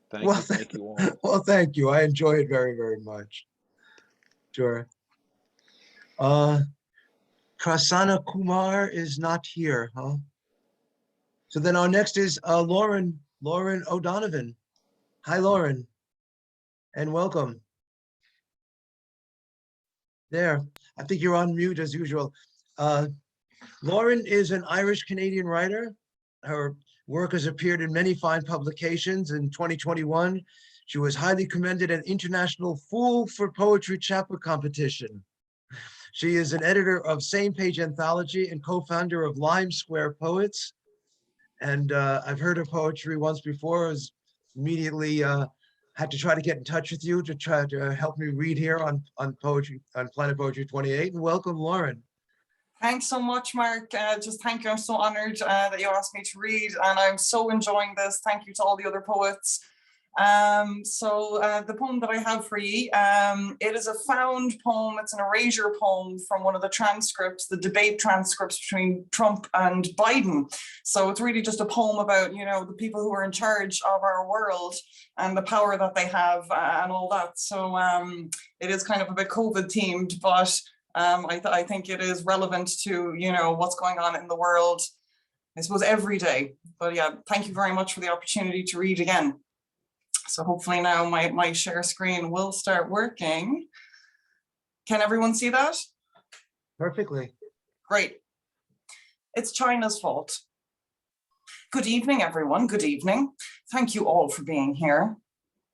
Thank you all. Well, thank you. I enjoy it very, very much. Sure. Prasanna Kkumar is not here, huh? So then our next is Lauren O'Donovan. Hi, Lauren, and welcome. There, I think you're on mute as usual. Lauren is an Irish-Canadian writer. Her work has appeared in many fine publications. In 2021, she was highly commended at International Fool for Poetry Chapter Competition. She is an editor of Same Page Anthology and co-founder of Lime Square Poets. And I've heard her poetry once before. I was immediately had to try to get in touch with you to try to help me read here on poetry, on Planet Poetry 28. And welcome, Lauren. Thanks so much, Mark. Just thank you. I'm so honored that you asked me to read, and I'm so enjoying this. Thank you to all the other poets. The poem that I have for you, it is a found poem. It's an erasure poem from one of the transcripts, the debate transcripts between Trump and Biden. So it's really just a poem about, you know, the people who are in charge of our world and the power that they have and all that. So it is kind of a bit COVID themed, but I think it is relevant to, you know, what's going on in the world, I suppose, every day. But yeah, thank you very much for the opportunity to read again. So hopefully now my share screen will start working. Can everyone see that? Perfectly. Great. It's China's fault. Good evening, everyone. Good evening. Thank you all for being here.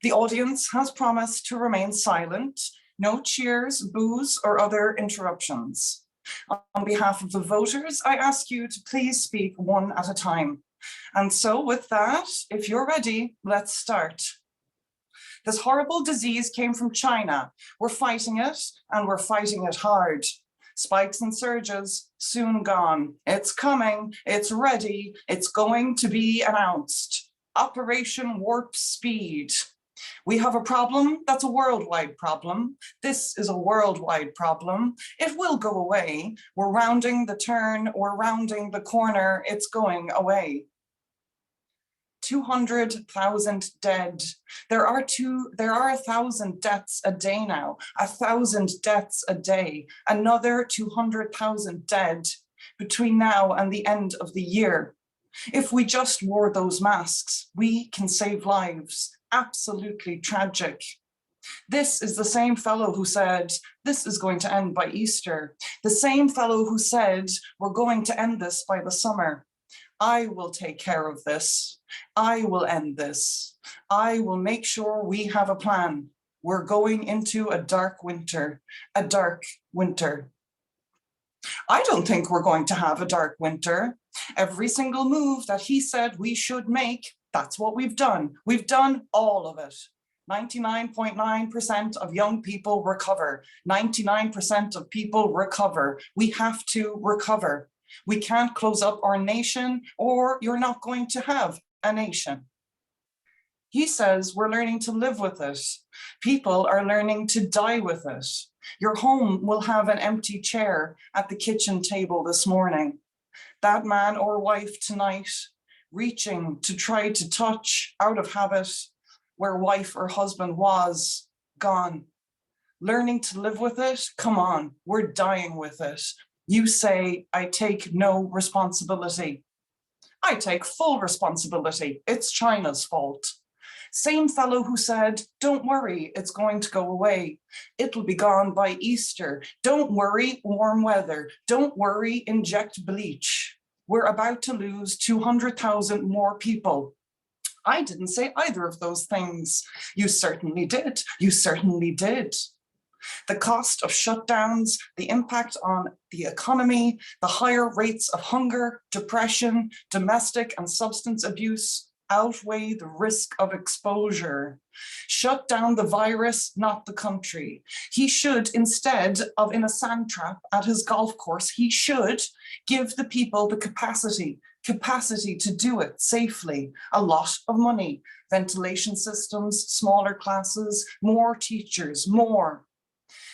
The audience has promised to remain silent. No cheers, boos, or other interruptions. On behalf of the voters, I ask you to please speak one at a time. And so with that, if you're ready, let's start. This horrible disease came from China. We're fighting it, and we're fighting it hard. Spikes and surges, soon gone. It's coming, it's ready, it's going to be announced. Operation Warp Speed. We have a problem that's a worldwide problem. This is a worldwide problem. It will go away. We're rounding the turn, we're rounding the corner, it's going away. 200,000 dead. There are 1,000 deaths a day now, 1,000 deaths a day, another 200,000 dead between now and the end of the year. If we just wore those masks, we can save lives. Absolutely tragic. This is the same fellow who said, this is going to end by Easter. The same fellow who said, we're going to end this by the summer. I will take care of this. I will end this. I will make sure we have a plan. We're going into a dark winter, a dark winter. I don't think we're going to have a dark winter. Every single move that he said we should make, that's what we've done. We've done all of it. 99.9% of young people recover. 99% of people recover. We have to recover. We can't close up our nation, or you're not going to have a nation. He says we're learning to live with it. People are learning to die with it. Your home will have an empty chair at the kitchen table this morning. That man or wife tonight, reaching to try to touch out of habit where wife or husband was, gone. Learning to live with it, come on, we're dying with it. You say, I take no responsibility. I take full responsibility. It's China's fault. Same fellow who said, don't worry, it's going to go away. It'll be gone by Easter. Don't worry, warm weather. Don't worry, inject bleach. We're about to lose 200,000 more people. I didn't say either of those things. You certainly did. You certainly did. The cost of shutdowns, the impact on the economy, the higher rates of hunger, depression, domestic and substance abuse outweigh the risk of exposure. Shut down the virus, not the country. He should, instead of in a sand trap at his golf course, he should give the people the capacity to do it safely. A lot of money, ventilation systems, smaller classes, more teachers, more.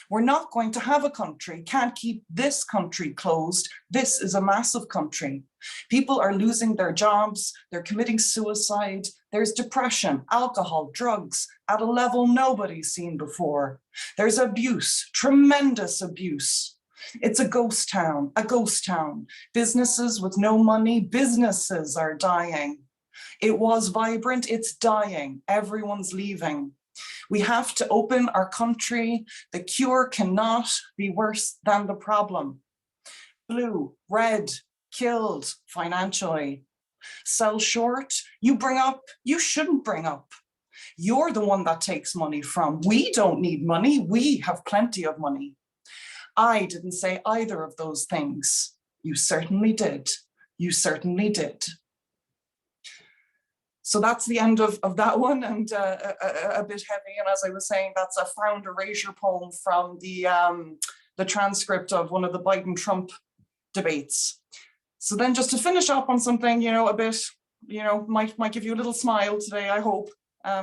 We're not going to have a country, can't keep this country closed. This is a massive country. People are losing their jobs, they're committing suicide, there's depression, alcohol, drugs at a level nobody's seen before. There's abuse, tremendous abuse. It's a ghost town, a ghost town. Businesses with no money, businesses are dying. It was vibrant, it's dying, everyone's leaving. We have to open our country. The cure cannot be worse than the problem. Blue, red, killed financially. Sell short, you bring up, you shouldn't bring up. You're the one that takes money from. We don't need money, we have plenty of money. I didn't say either of those things. You certainly did. You certainly did. So that's the end of that one, and a bit heavy. And as I was saying, that's a found erasure poem from the transcript of one of the Biden-Trump debates. So then just to finish up on something, a bit, might give you a little smile today, I hope,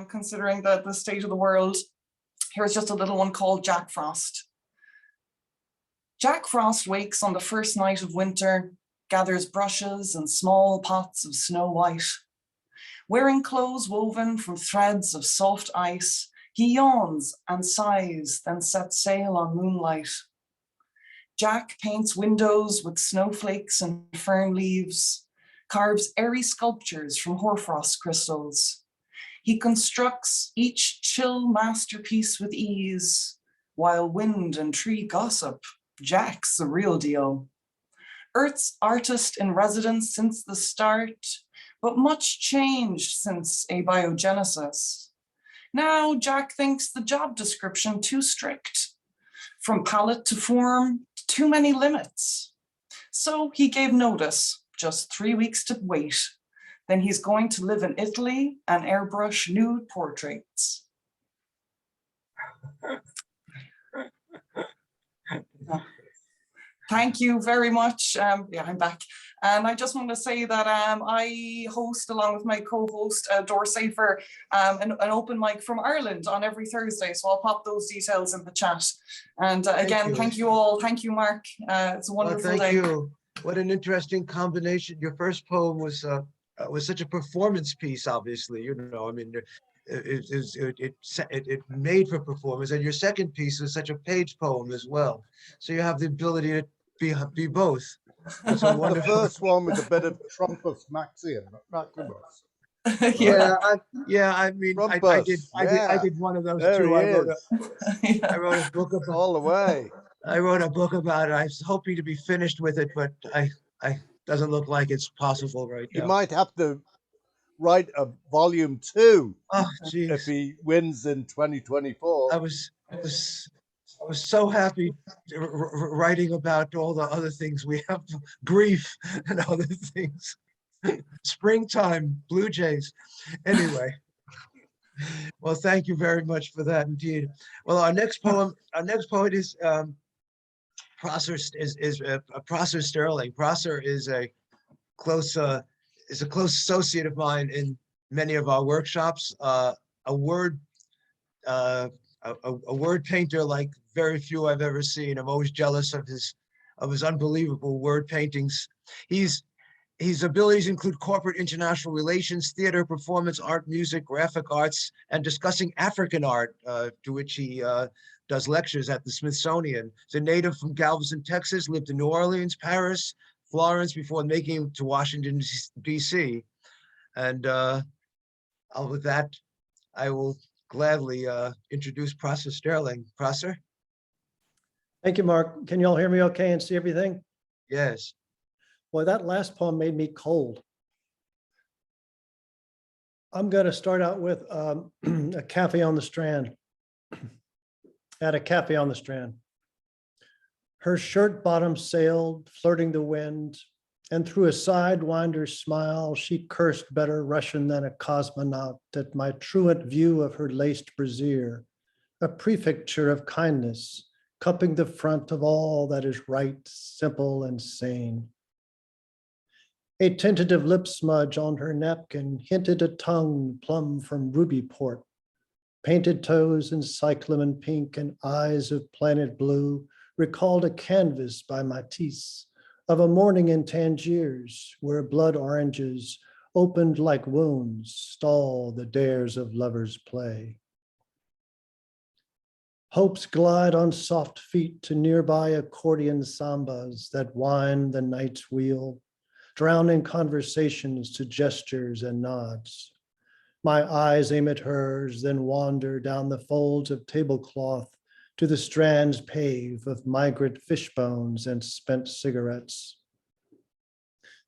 considering the state of the world. Here's just a little one called Jack Frost. Jack Frost wakes on the first night of winter, gathers brushes and small pots of snow white. Wearing clothes woven from threads of soft ice, he yawns and sighs, then sets sail on moonlight. Jack paints windows with snowflakes and fern leaves, carves airy sculptures from hoarfrost crystals. He constructs each chill masterpiece with ease, while wind and tree gossip. Jack's the real deal. Earth's artist in residence since the start, but much changed since abiogenesis. Now Jack thinks the job description too strict, from palette to form, too many limits. So he gave notice, just 3 weeks to wait. Then he's going to live in Italy and airbrush nude portraits. Thank you very much. Yeah, I'm back. And I just want to say that I host, along with my co-host, Door Safer, an open mic from Ireland on every Thursday. So I'll pop those details in the chat. And again, thank you all. Thank you, Mark. It's a wonderful day. Thank you. What an interesting combination. Your first poem was such a performance piece, obviously. I mean, it made for performance, and your second piece was such a page poem as well. So you have the ability to be both. That's so wonderful. The first one was a bit of Trumpus Maximus. I mean, I did one of those too. I wrote a book about all the way. I wrote a book about it. I was hoping to be finished with it, but I doesn't look like it's possible right now. You might have to write a volume 2 if he wins in 2024. I was so happy writing about all the other things we have, grief and other things. Springtime, Blue Jays. Anyway, Well, thank you very much for that indeed. Well, our next poet is Prosser Prosser Sterling. Prosser is a close associate of mine in many of our workshops. A word a word painter like very few I've ever seen. I'm always jealous of his unbelievable word paintings. His abilities include corporate international relations, theater, performance, art, music, graphic arts, and discussing African art, to which he does lectures at the Smithsonian. He's a native from Galveston, Texas, lived in New Orleans, Paris, Florence before making it to Washington, D.C. And with that, I will gladly introduce Prosser Sterling. Prosser? Thank you, Mark. Can you all hear me okay and see everything? Yes. Boy, that last poem made me cold. I'm going to start out with a cafe on the Strand. At a cafe on the Strand. Her shirt bottom sailed, flirting the wind, and through a sidewinder's smile, she cursed better Russian than a cosmonaut at my truant view of her laced brassiere, a prefecture of kindness, cupping the front of all that is right, simple, and sane. A tentative lip smudge on her napkin hinted a tongue plumb from ruby port. Painted toes in cyclamen pink and eyes of planet blue recalled a canvas by Matisse of a morning in Tangiers where blood oranges opened like wounds stall the dares of lovers' play. Hopes glide on soft feet to nearby accordion sambas that wind the night's wheel, drowning conversations to gestures and nods. My eyes aim at hers, then wander down the folds of tablecloth to the Strand's pave of migrant fish bones and spent cigarettes.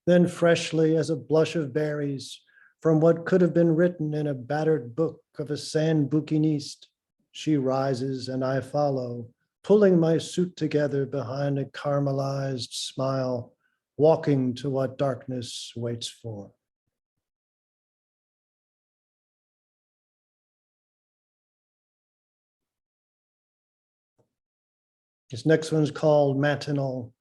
Then freshly as a blush of berries from what could have been written in a battered book of a sand bouquiniste, she rises and I follow, pulling my suit together behind a caramelized smile, walking to what darkness waits for. This next one's called Matinal.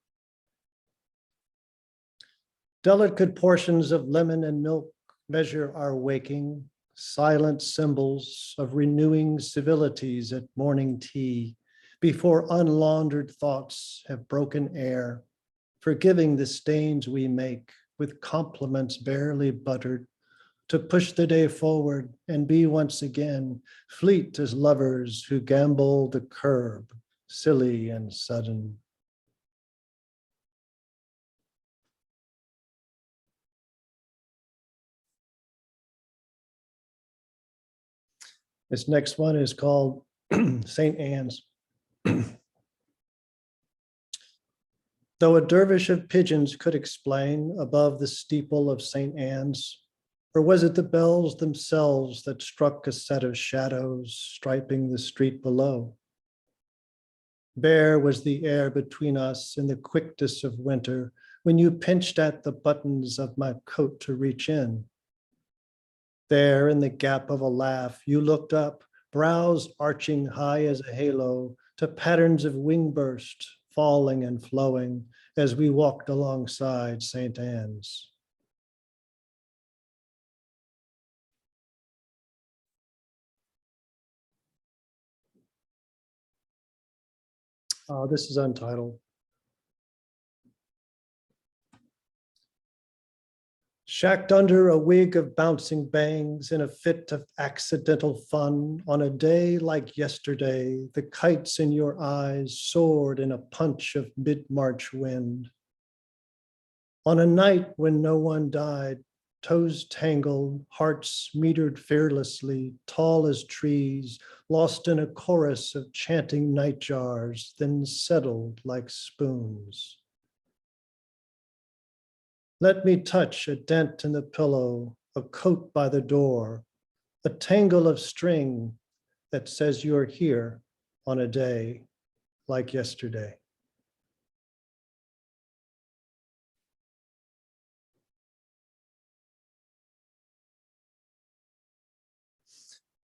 Delicate portions of lemon and milk measure our waking, silent symbols of renewing civilities at morning tea before unlaundered thoughts have broken air, forgiving the stains we make with compliments barely buttered to push the day forward and be once again fleet as lovers who gamble the curb, silly and sudden. This next one is called St. Anne's. Though a dervish of pigeons could explain above the steeple of St. Anne's, or was it the bells themselves that struck a set of shadows striping the street below? Bare was the air between us in the quickness of winter when you pinched at the buttons of my coat to reach in. There in the gap of a laugh, you looked up, brows arching high as a halo, to patterns of wing burst falling and flowing as we walked alongside St. Anne's. This is untitled. Shacked under a wig of bouncing bangs in a fit of accidental fun, on a day like yesterday, the kites in your eyes soared in a punch of mid-March wind. On a night when no one died, toes tangled, hearts metered fearlessly, tall as trees, lost in a chorus of chanting nightjars, then settled like spoons. Let me touch a dent in the pillow, a coat by the door, a tangle of string that says you're here on a day like yesterday.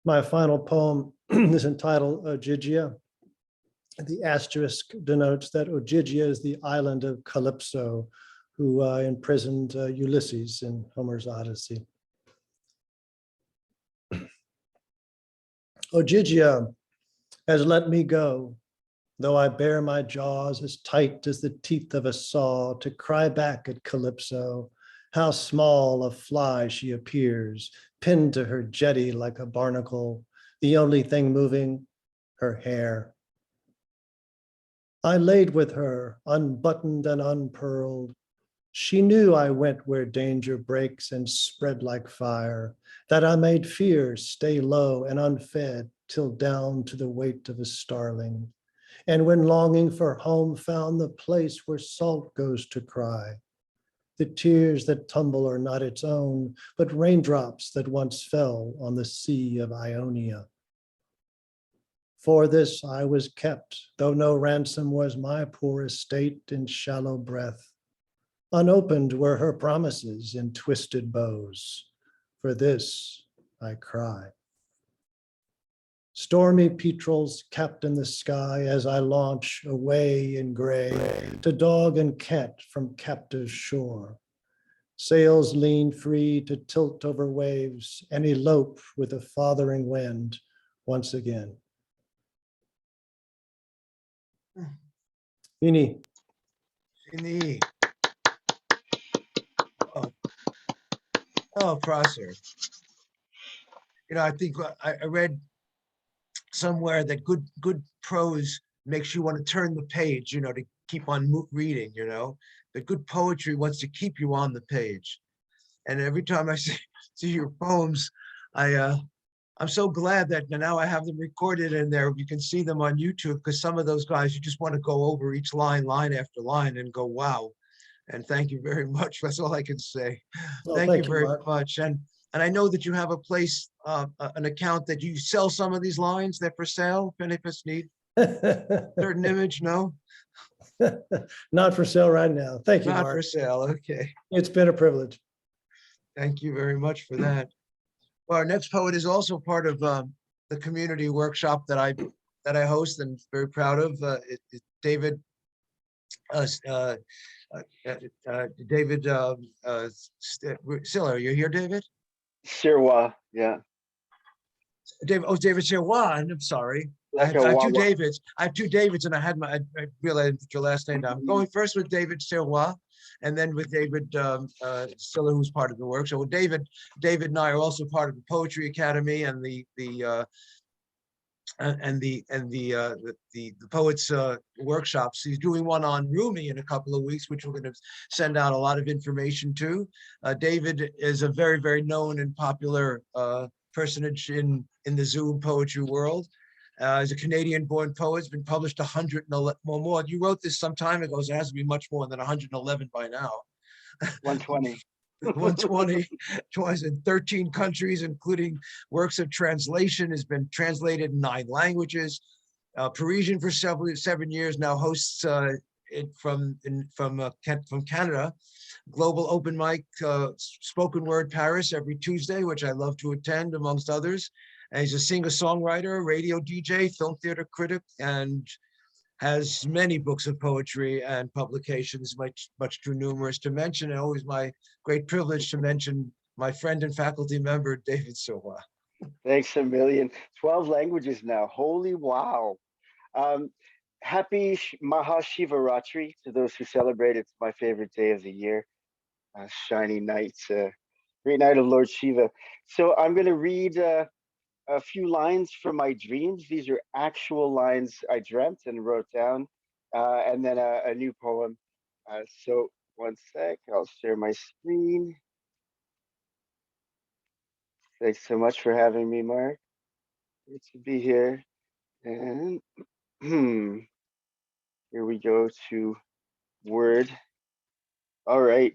My final poem is entitled Ogygia. The asterisk denotes that Ogygia is the island of Calypso, who imprisoned Ulysses in Homer's Odyssey. Ogygia has let me go, though I bear my jaws as tight as the teeth of a saw to cry back at Calypso, how small a fly she appears, pinned to her jetty like a barnacle, the only thing moving, her hair. I laid with her, unbuttoned and unpearled. She knew I went where danger breaks and spread like fire, that I made fear stay low and unfed till down to the weight of a starling. And when longing for home found the place where salt goes to cry, the tears that tumble are not its own, but raindrops that once fell on the sea of Ionia. For this I was kept, though no ransom was my poor estate in shallow breath. Unopened were her promises in twisted bows. For this I cry. Stormy petrels capped in the sky as I launch away in gray to dog and cat from captive shore. Sails lean free to tilt over waves and elope with a fathering wind once again. Fini. Fini. Oh, Prosser. You know, I think I read somewhere that good prose makes you want to turn the page, you know, to keep on reading, you know. But good poetry wants to keep you on the page. And every time I see your poems, I'm so glad that now I have them recorded in there. You can see them on YouTube, because some of those guys, you just want to go over each line after line and go, wow. And thank you very much. That's all I can say. Well, Thank you very Mark. much. And I know that you have a place, an account that you sell some of these lines. They're for sale. If any of us need certain image, no? Not for sale right now. Thank you, Not Mark. for sale. Okay. It's been a privilege. Thank you very much for that. Well, our next poet is also part of the community workshop that I host and very proud of. It's David. David Siller. You're here, David? Sirois, yeah. David Sirois, I'm sorry. Like I have two Davids. I have two Davids, and I realized your last name now. I'm going first with David Sirois, and then with David Siller, who's part of the work. So David and I are also part of the Poetry Academy and the poets workshops. He's doing one on Rumi in a couple of weeks, which we're going to send out a lot of information to. David is a very, very known and popular personage in the Zoom poetry world. He's a Canadian-born poet. Has been published 111 more. You wrote this some time ago, so it has to be much more than 111 by now. 120. 120, twice in 13 countries, including works of translation, has been translated in 9 languages. Parisian for 7 years, now hosts it from Canada. Global open mic, spoken word Paris every Tuesday, which I love to attend, amongst others. And he's a singer-songwriter, radio DJ, film theater critic, and has many books of poetry and publications, much too numerous to mention. And always my great privilege to mention my friend and faculty member, David Sirois. Thanks a million. 12 languages now. Holy wow. Happy Mahashivaratri to those who celebrate. It's my favorite day of the year. Shiny night, great night of Lord Shiva. So I'm going to read a few lines from my dreams. These are actual lines I dreamt and wrote down, and then a new poem. So one sec, I'll share my screen. Thanks so much for having me, Mark. Great to be here. And here we go to Word. All right.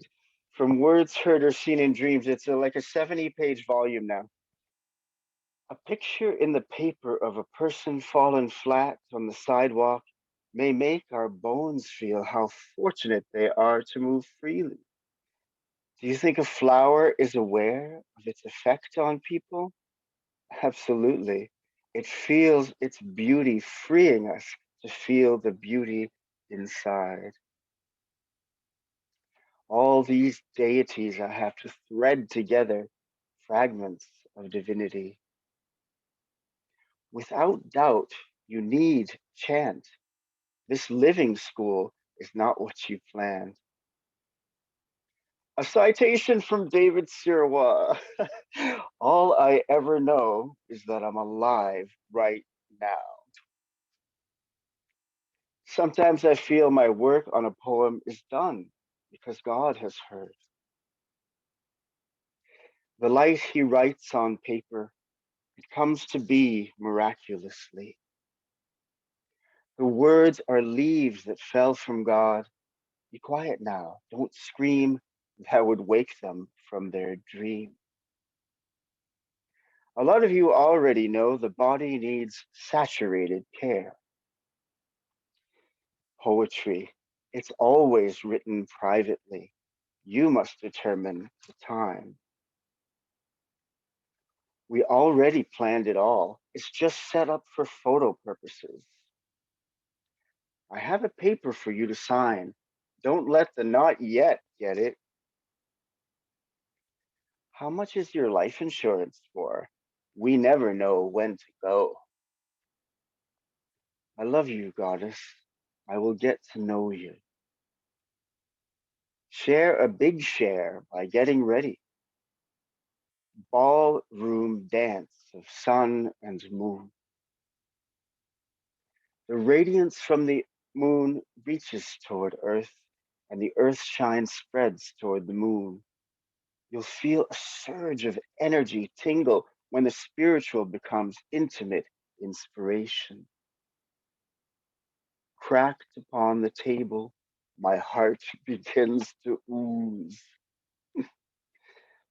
From words heard or seen in dreams, it's like a 70-page volume now. A picture in the paper of a person fallen flat on the sidewalk may make our bones feel how fortunate they are to move freely. Do you think a flower is aware of its effect on people? Absolutely. It feels its beauty freeing us to feel the beauty inside. All these deities I have to thread together, fragments of divinity. Without doubt, you need chant. This living school is not what you planned. A citation from David Sirois. All I ever know is that I'm alive right now. Sometimes I feel my work on a poem is done because God has heard. The light he writes on paper, it comes to be miraculously. The words are leaves that fell from God. Be quiet now, don't scream, that would wake them from their dream. A lot of you already know the body needs saturated care. Poetry, it's always written privately. You must determine the time. We already planned it all. It's just set up for photo purposes. I have a paper for you to sign. Don't let the not yet get it. How much is your life insurance for? We never know when to go. I love you, goddess. I will get to know you. Share a big share by getting ready. Ballroom dance of sun and moon. The radiance from the moon reaches toward Earth, and the Earth's shine spreads toward the moon. You'll feel a surge of energy tingle when the spiritual becomes intimate inspiration. Cracked upon the table, my heart begins to ooze.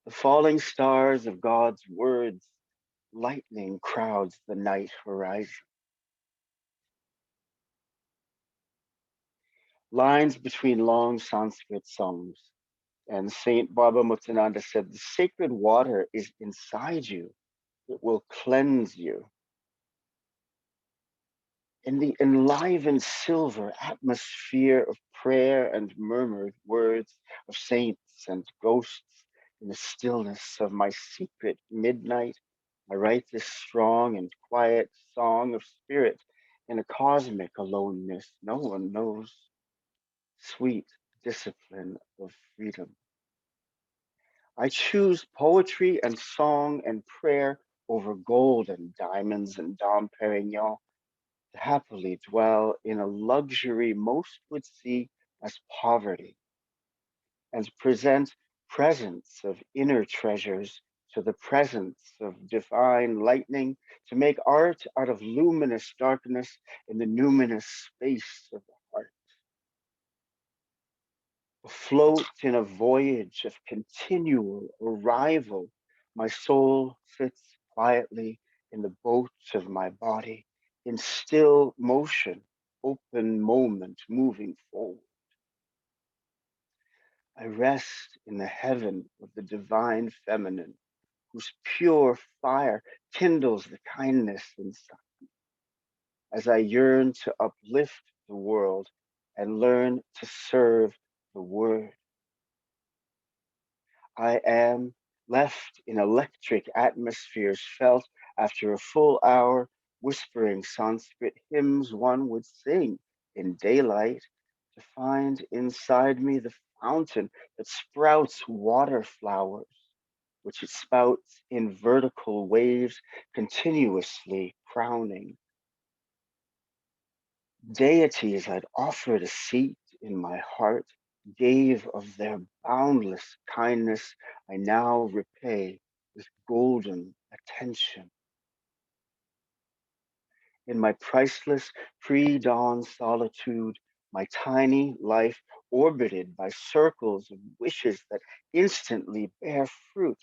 The falling stars of God's words, lightning crowds the night horizon. Lines between long Sanskrit songs. And Saint Baba Muttananda said, the sacred water is inside you. It will cleanse you. In the enlivened silver atmosphere of prayer and murmured words of saints and ghosts, in the stillness of my secret midnight, I write this strong and quiet song of spirit in a cosmic aloneness no one knows. Sweet discipline of freedom. I choose poetry and song and prayer over gold and diamonds and Dom Perignon to happily dwell in a luxury most would see as poverty and present presents of inner treasures to the presence of divine lightning to make art out of luminous darkness in the numinous space of the heart. Afloat in a voyage of continual arrival, my soul sits quietly in the boat of my body, in still motion, open moment moving forward. I rest in the heaven of the divine feminine, whose pure fire kindles the kindness inside, as I yearn to uplift the world and learn to serve the word. I am left in electric atmospheres felt after a full hour whispering Sanskrit hymns one would sing in daylight to find inside me the fountain that sprouts water flowers, which it spouts in vertical waves, continuously crowning. Deities I'd offered a seat in my heart gave of their boundless kindness, I now repay with golden attention. In my priceless pre-dawn solitude, my tiny life orbited by circles of wishes that instantly bear fruit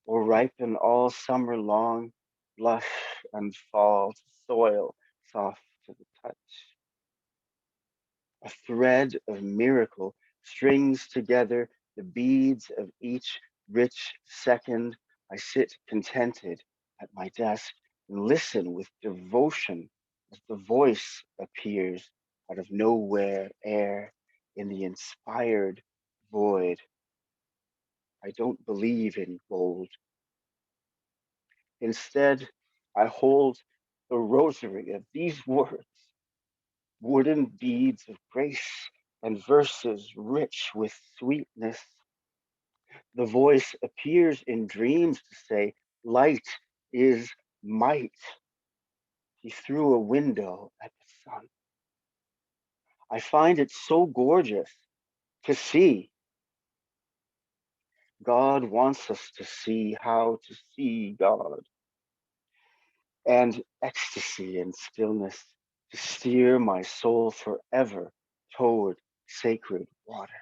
or ripen all summer long, blush and fall to soil soft to the touch. A thread of miracle strings together the beads of each rich second. I sit contented at my desk and listen with devotion as the voice appears out of nowhere air in the inspired void. I don't believe in gold. Instead, I hold the rosary of these words, wooden beads of grace and verses rich with sweetness. The voice appears in dreams to say, light is might. He threw a window at the sun. I find it so gorgeous to see. God wants us to see how to see God. And ecstasy and stillness to steer my soul forever toward sacred waters.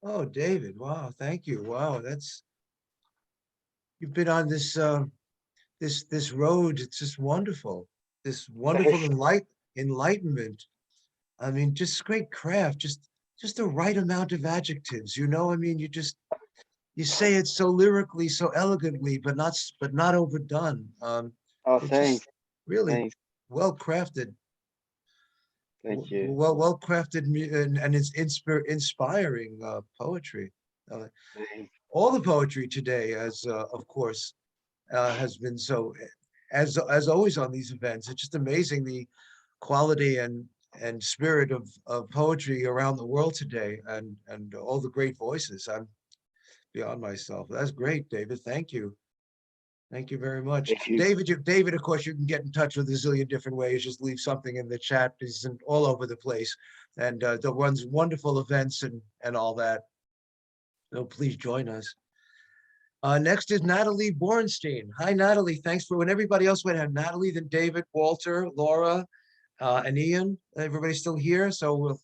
Oh, David, wow, thank you. Wow, you've been on this road. It's just wonderful. This wonderful enlightenment. I mean, just great craft, just the right amount of adjectives, you know? I mean, you say it so lyrically, so elegantly, but not overdone. Oh, It's thanks. just really Thanks. well crafted. Thank you. Well crafted and it's inspiring poetry. Thanks. All the poetry today, as of course, has been so, as always on these events. It's just amazing the quality and spirit of poetry around the world today, and all the great voices. I'm beyond myself. That's great, David. Thank you. Thank you very much. Thank you. David, of course, you can get in touch with a zillion different ways. Just leave something in the chat. He's all over the place and runs wonderful events and all that. So please join us. Next is Natalie Borenstein. Hi, Natalie. Thanks for when everybody else went. Had Natalie, then David, Walter, Laura, and Ian. Everybody's still here. So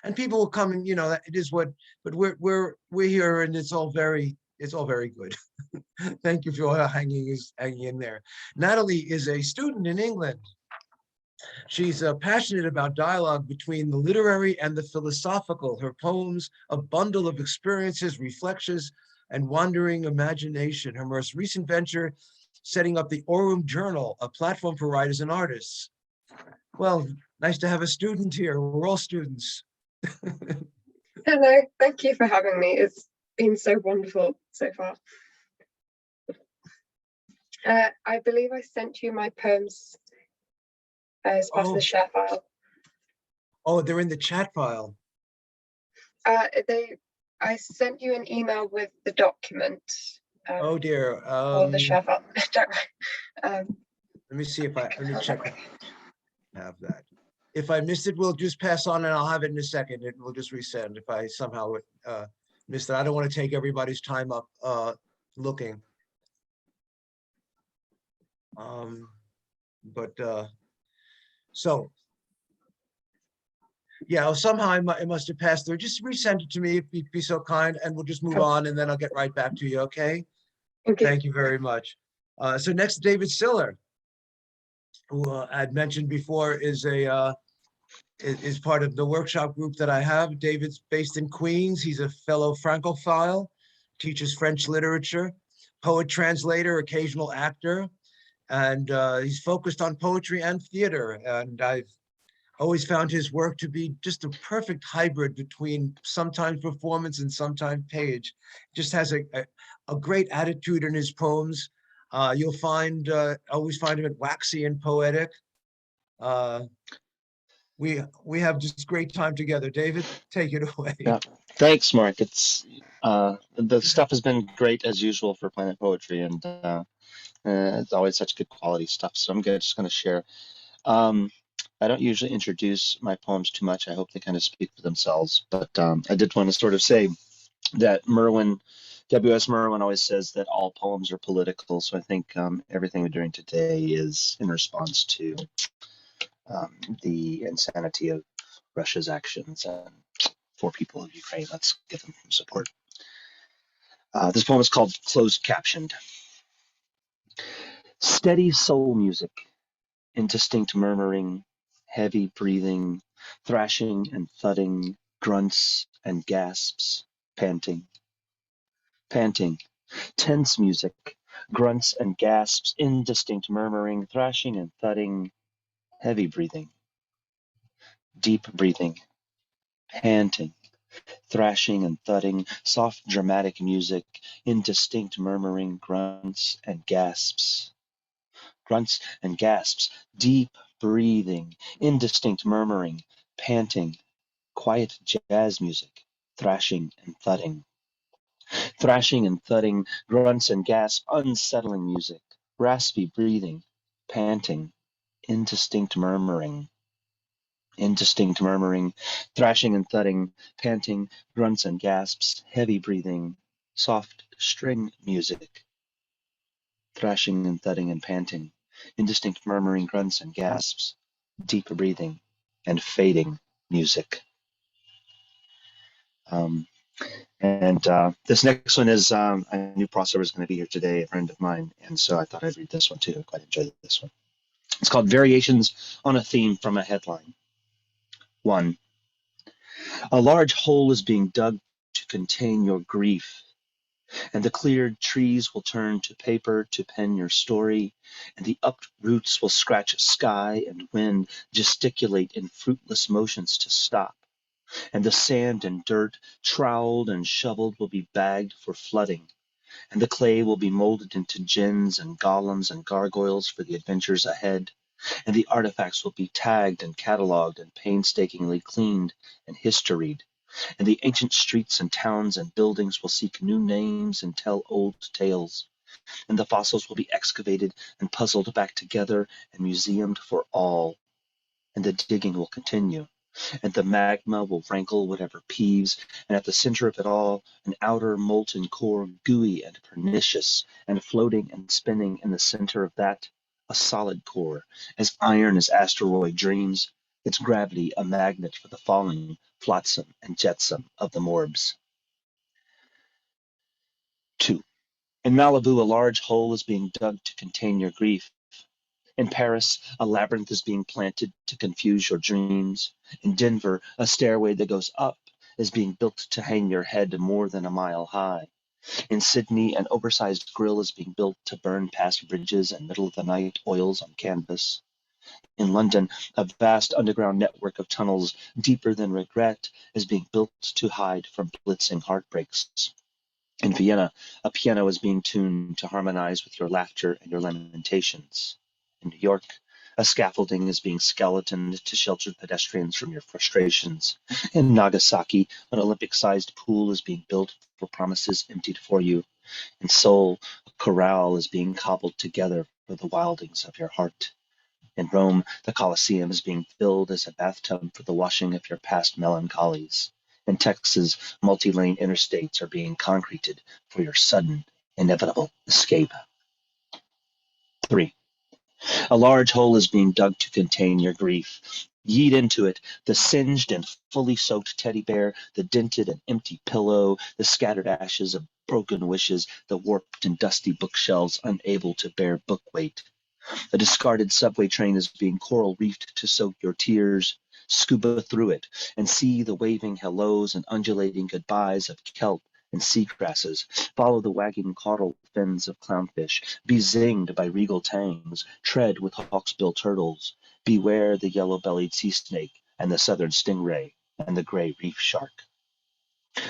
and people will come and, you know, it is what, but we're here and it's all very good. Thank you for hanging in there. Natalie is a student in England. She's passionate about dialogue between the literary and the philosophical. Her poems, a bundle of experiences, reflections, and wandering imagination. Her most recent venture, setting up the Aurum Journal, a platform for writers and artists. Well, nice to have a student here. We're all students. Hello, thank you for having me. It's been so wonderful so far. I believe I sent you my poems as part of the share file. Oh, they're in the chat file. I sent you an email with the document. Oh dear. Or the share file. Let me see if let me check. Have that. If I missed it, we'll just pass on and I'll have it in a second. We'll just resend if I somehow missed it. I don't want to take everybody's time up looking. So yeah, somehow it must have passed through. Just resend it to me if you'd be so kind, and we'll just move on, and then I'll get right back to you. Okay. Thank you very much. So next, David Siller, who I'd mentioned before is part of the workshop group that I have. David's based in Queens. He's a fellow Francophile, teaches French literature, poet translator, occasional actor, and he's focused on poetry and theater. And I've always found his work to be just a perfect hybrid between sometimes performance and sometimes page. Just has a great attitude in his poems. You'll always find him at waxy and poetic. We have just great time together. David, take it away. Yeah, thanks, Mark. It's the stuff has been great as usual for Planet Poetry, and it's always such good quality stuff. So I'm just going to share. I don't usually introduce my poems too much. I hope they kind of speak for themselves. But I did want to sort of say that W.S. Merwin always says that all poems are political. So I think everything we're doing today is in response to the insanity of Russia's actions and for people of Ukraine. Let's give them some support. This poem is called Closed Captioned. Steady soul music, indistinct murmuring, heavy breathing, thrashing and thudding, grunts and gasps, panting. Panting, tense music, grunts and gasps, indistinct murmuring, thrashing and thudding, heavy breathing, deep breathing, panting, thrashing and thudding, soft dramatic music, indistinct murmuring, grunts and gasps. Grunts and gasps, deep breathing, indistinct murmuring, panting, quiet jazz music, thrashing and thudding. Thrashing and thudding, grunts and gasps, unsettling music, raspy breathing, panting, indistinct murmuring, thrashing and thudding, panting, grunts and gasps, heavy breathing, soft string music, thrashing and thudding and panting, indistinct murmuring, grunts and gasps, deep breathing, and fading music. This next one is, I knew Prosser was going to be here today, a friend of mine, and so I thought I'd read this one too. I quite enjoyed this one. It's called Variations on a Theme from a Headline. 1. A large hole is being dug to contain your grief, and the cleared trees will turn to paper to pen your story, and the uproots will scratch sky and wind, gesticulate in fruitless motions to stop. And the sand and dirt, troweled and shoveled, will be bagged for flooding, and the clay will be molded into djinns and golems and gargoyles for the adventures ahead, and the artifacts will be tagged and catalogued and painstakingly cleaned and historied, and the ancient streets and towns and buildings will seek new names and tell old tales, and the fossils will be excavated and puzzled back together and museumed for all, and the digging will continue, and the magma will rankle whatever peeves, and at the center of it all, an outer molten core, gooey and pernicious, and floating and spinning in the center of that, a solid core, as iron as asteroid dreams, its gravity a magnet for the falling, flotsam and jetsam of the morbs. 2. In Malibu, a large hole is being dug to contain your grief. In Paris, a labyrinth is being planted to confuse your dreams. In Denver, a stairway that goes up is being built to hang your head more than a mile high. In Sydney, an oversized grill is being built to burn past bridges and middle-of-the-night oils on canvas. In London, a vast underground network of tunnels deeper than regret is being built to hide from blitzing heartbreaks. In Vienna, a piano is being tuned to harmonize with your laughter and your lamentations. In New York, a scaffolding is being skeletoned to shelter pedestrians from your frustrations. In Nagasaki, an Olympic-sized pool is being built for promises emptied for you. In Seoul, a corral is being cobbled together for the wildings of your heart. In Rome, the Colosseum is being filled as a bathtub for the washing of your past melancholies. In Texas, multi-lane interstates are being concreted for your sudden, inevitable escape. 3. A large hole is being dug to contain your grief. Yeet into it, the singed and fully soaked teddy bear, the dented and empty pillow, the scattered ashes of broken wishes, the warped and dusty bookshelves unable to bear book weight. A discarded subway train is being coral reefed to soak your tears. Scuba through it and see the waving hellos and undulating goodbyes of kelp and seagrasses. Follow the wagging caudal fins of clownfish. Be zinged by regal tangs. Tread with hawksbill turtles. Beware the yellow-bellied sea snake and the southern stingray and the gray reef shark.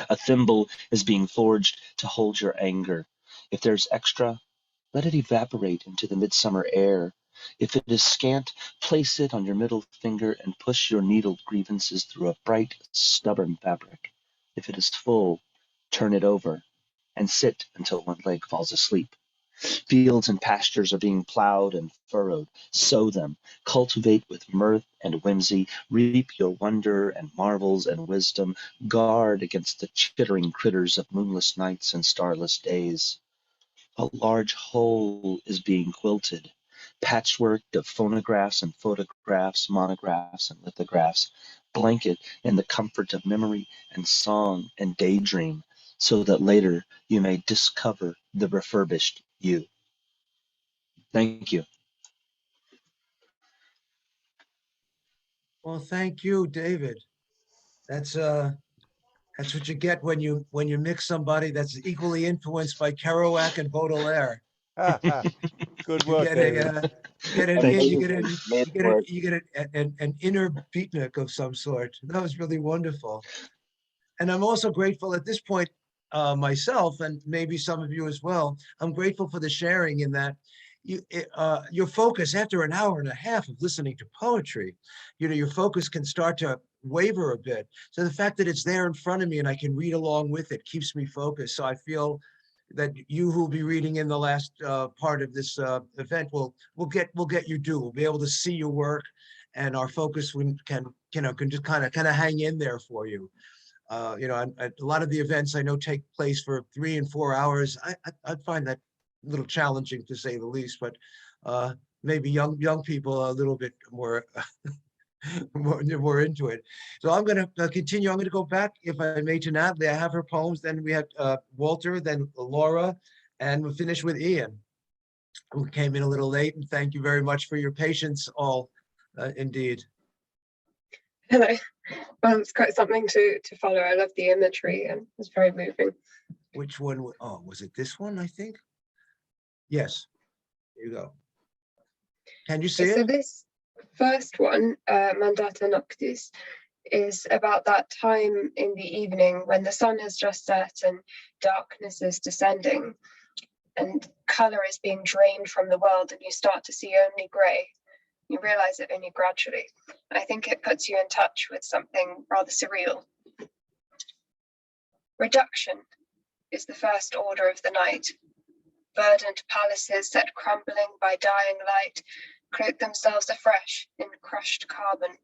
A thimble is being forged to hold your anger. If there's extra, let it evaporate into the midsummer air. If it is scant, place it on your middle finger and push your needled grievances through a bright, stubborn fabric. If it is full, turn it over and sit until one leg falls asleep. Fields and pastures are being plowed and furrowed. Sow them, cultivate with mirth and whimsy, reap your wonder and marvels and wisdom, guard against the chittering critters of moonless nights and starless days. A large hole is being quilted, patchwork of phonographs and photographs, monographs and lithographs, blanket in the comfort of memory and song and daydream, so that later you may discover the refurbished you. Thank you. Well, thank you, David. That's what you get when you mix somebody that's equally influenced by Kerouac and Baudelaire. Good You work, get David. Thank you. an inner beatnik of some sort. That was really wonderful. And I'm also grateful at this point, myself, and maybe some of you as well. I'm grateful for the sharing in that your focus after an hour and a half of listening to poetry, your focus can start to waver a bit. So the fact that it's there in front of me and I can read along with it keeps me focused. So I feel that you who'll be reading in the last part of this event will get you due. We'll be able to see your work, and our focus can just kind of hang in there for you. A lot of the events I know take place for 3 and 4 hours. I find that a little challenging, to say the least, but maybe young people are a little bit more more into it. So I'm going to continue. I'm going to go back, if I may, to Natalie. I have her poems. Then we have Walter, then Laura, and we'll finish with Ian, who came in a little late. And thank you very much for your patience, all, indeed. Hello. Well, it's quite something to follow. I love the imagery and it's very moving. Which one? Oh, was it this one, I think? Yes. Here you go. Can you see So it? this first one, Mandata Noctis, is about that time in the evening when the sun has just set and darkness is descending and color is being drained from the world and you start to see only gray. You realize it only gradually. I think it puts you in touch with something rather surreal. Reduction is the first order of the night. Verdant palaces set crumbling by dying light cloak themselves afresh in crushed carbon,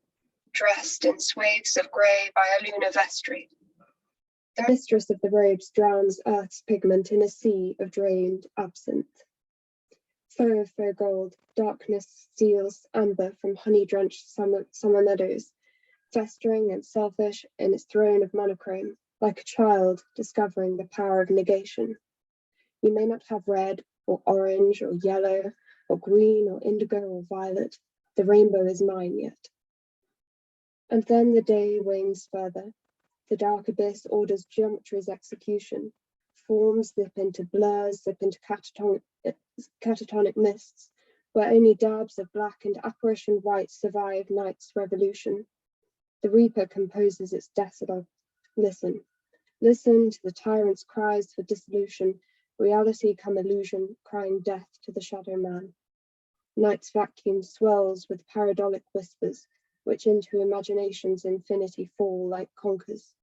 dressed in swathes of grey by a lunar vestry. The mistress of the robes drowns earth's pigment in a sea of drained absinthe. Faux gold, darkness steals amber from honey-drenched summer meadows, festering and selfish in its throne of monochrome, like a child discovering the power of negation. You may not have red or orange or yellow or green or indigo or violet. The rainbow is mine yet. And then the day wanes further. The dark abyss orders geometry's execution. Forms slip into blurs, slip into catatonic mists, where only dabs of black and apparition white survive night's revolution. The reaper composes its decedal. Listen. Listen to the tyrant's cries for dissolution, reality come illusion, crying death to the shadow man. Night's vacuum swells with paradolic whispers, which into imagination's infinity fall like conkers.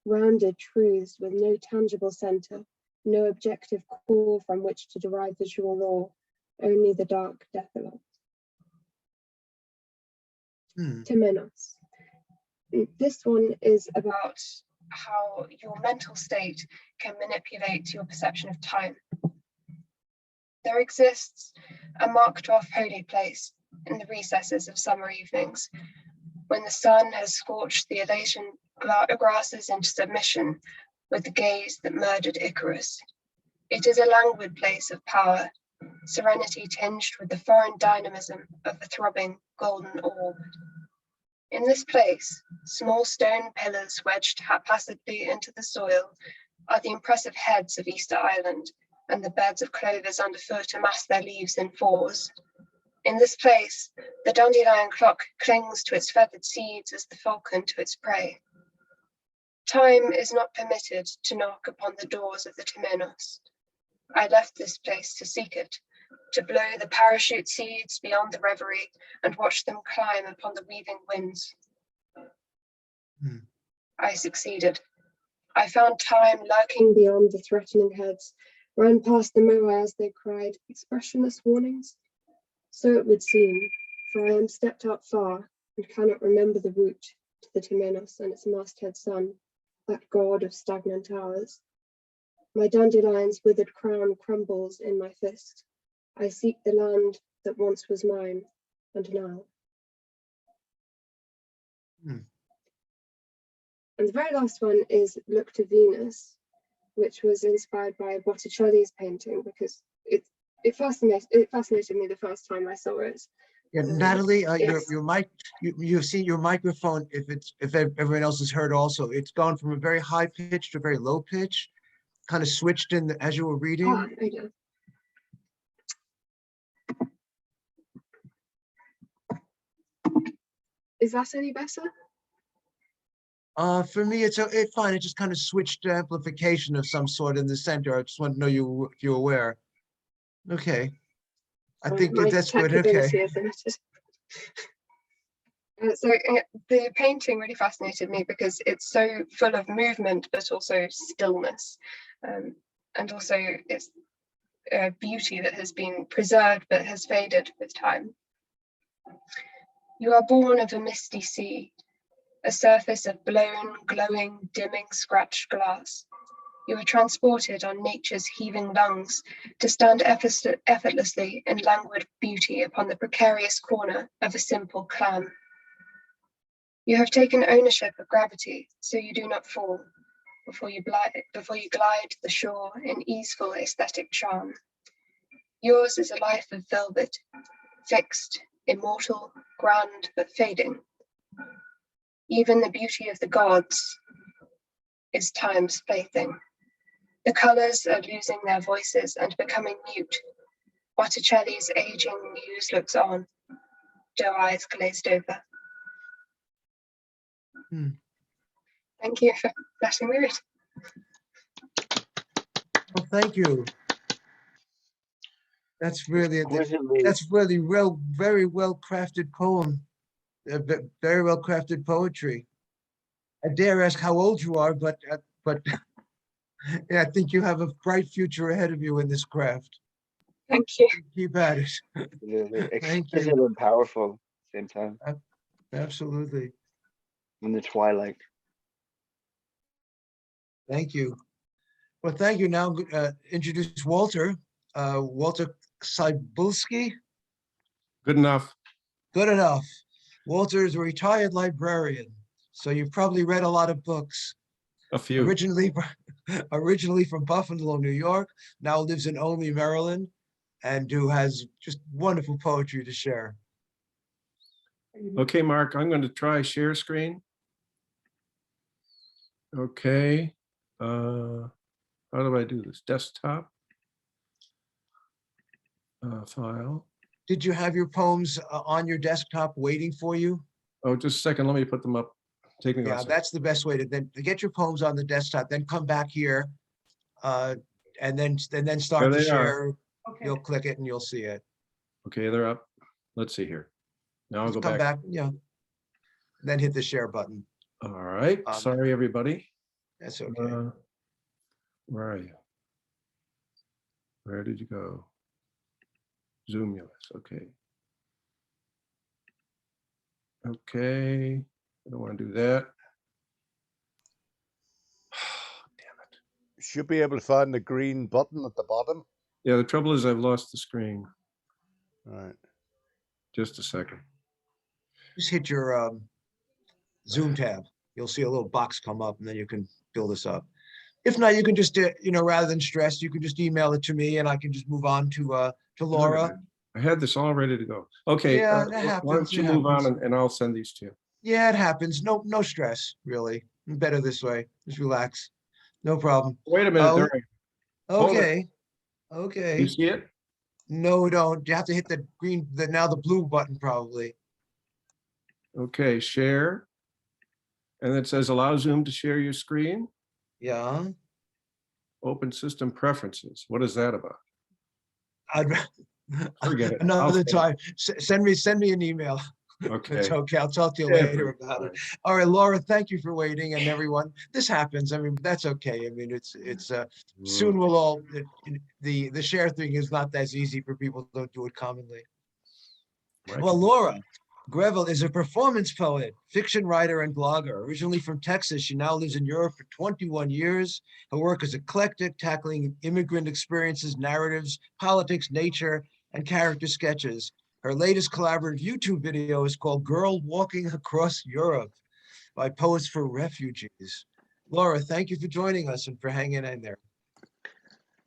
Rounded truths with no tangible center, no objective core from which to derive visual law, only the dark decalogue. Temenos. This one is about how your mental state can manipulate your perception of time. There exists a marked-off holy place in the recesses of summer evenings, when the sun has scorched the Elasian grasses into submission with the gaze that murdered Icarus. It is a languid place of power, serenity tinged with the foreign dynamism of the throbbing golden orb. In this place, small stone pillars wedged haphazardly into the soil are the impressive heads of Easter Island, and the beds of clovers underfoot amass their leaves in fours. In this place, the dandelion clock clings to its feathered seeds as the falcon to its prey. Time is not permitted to knock upon the doors of the Temenos. I left this place to seek it, to blow the parachute seeds beyond the reverie and watch them climb upon the weaving winds. I succeeded. I found time lurking beyond the threatening heads, ran past the moa as they cried expressionless warnings. So it would seem, for I am stepped out far and cannot remember the route to the Temenos and its masthead sun, that god of stagnant hours. My dandelion's withered crown crumbles in my fist. I seek the land that once was mine, and now. And the very last one is Look to Venus, which was inspired by Botticelli's painting because it fascinated me the first time I saw it. Yeah, Natalie, Yes. your mic, you've seen your microphone. If everyone else has heard also, it's gone from a very high pitch to a very low pitch, kind of switched in as you were reading. Oh, okay. Is that any better? For me, it's fine. It just kind of switched to amplification of some sort in the center. I just want to know if you're aware. Okay. I think My that's good. tech Okay. ability is limited. The painting really fascinated me because it's so full of movement, but also stillness. And also it's beauty that has been preserved, but has faded with time. You are born of a misty sea, a surface of blown, glowing, dimming, scratched glass. You are transported on nature's heaving lungs to stand effortlessly in languid beauty upon the precarious corner of a simple clam. You have taken ownership of gravity, so you do not fall before you glide to the shore in easeful aesthetic charm. Yours is a life of velvet, fixed, immortal, grand, but fading. Even the beauty of the gods is time's plaything. The colours are losing their voices and becoming mute. Botticelli's aging muse looks on, doe eyes glazed over. Thank you for letting me read. Well, thank you. That's really Exquisitely. very well crafted poem. Very well crafted poetry. I dare ask how old you are, but yeah, I think you have a bright future ahead of you in this craft. Thank you. Keep at it. Thank Exquisite you. and powerful at the same time. Absolutely. In the twilight. Thank you. Well, thank you. Now introduce Walter. Walter Cybulski. Good enough. Good enough. Walter is a retired librarian, so you've probably read a lot of books. A few. Originally from Buffalo, New York, now lives in Olney, Maryland, and who has just wonderful poetry to share. Okay, Mark, I'm going to try share screen. Okay. How do I do this? Desktop. File. Did you have your poems on your desktop waiting for you? Oh, just a second. Let me put them up. Take me Yeah, that's the best way to get your poems on the desktop, then come back here and then start the share. Okay. You'll click it and you'll see it. Okay, they're up. Let's see here. Now I'll go come back. Yeah. Then hit the share button. All right. Sorry, everybody. That's okay. Where are you? Where did you go? Zoomulus. Okay. Okay. I don't want to do that. Damn it. You should be able to find the green button at the bottom. Yeah, the trouble is I've lost the screen. All right. Just a second. Just hit your Zoom tab. You'll see a little box come up and then you can build this up. If not, you can just, rather than stress, you can just email it to me and I can just move on to Laura. I had this all ready to go. Okay. Yeah, that happens. Why don't you move on and I'll send these to you. Yeah, it happens. No stress, really. Better this way. Just relax. No problem. Wait a minute. Okay. Okay. You see it? No, don't. You have to hit the green, now the blue button probably. Okay, share. And it says allow Zoom to share your screen. Yeah. Open system preferences. What is that about? Forget it. Another time. Send me an email. Okay. It's okay. I'll talk to you later about it. All right, Laura, thank you for waiting, and everyone. This happens. I mean, that's okay. I mean, it's soon we'll all the share thing is not as easy for people who don't do it commonly. Right. Well, Laura, Grevel is a performance poet, fiction writer, and blogger. Originally from Texas, she now lives in Europe for 21 years. Her work is eclectic, tackling immigrant experiences, narratives, politics, nature, and character sketches. Her latest collaborative YouTube video is called Girl Walking Across Europe by Poets for Refugees. Laura, thank you for joining us and for hanging in there.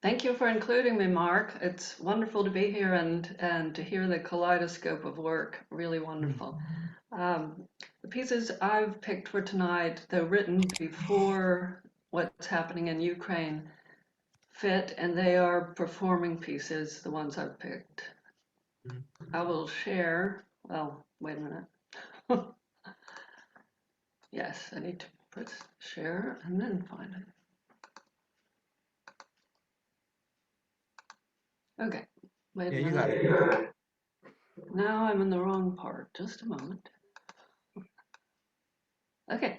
Thank you for including me, Mark. It's wonderful to be here and to hear the kaleidoscope of work. Really wonderful. The pieces I've picked for tonight, though written before what's happening in Ukraine, fit, and they are performing pieces, the ones I've picked. I will share, well, wait a minute. Yes, I need to press share and then find it. Okay, wait a minute. You got it. Now I'm in the wrong part. Just a moment. Okay.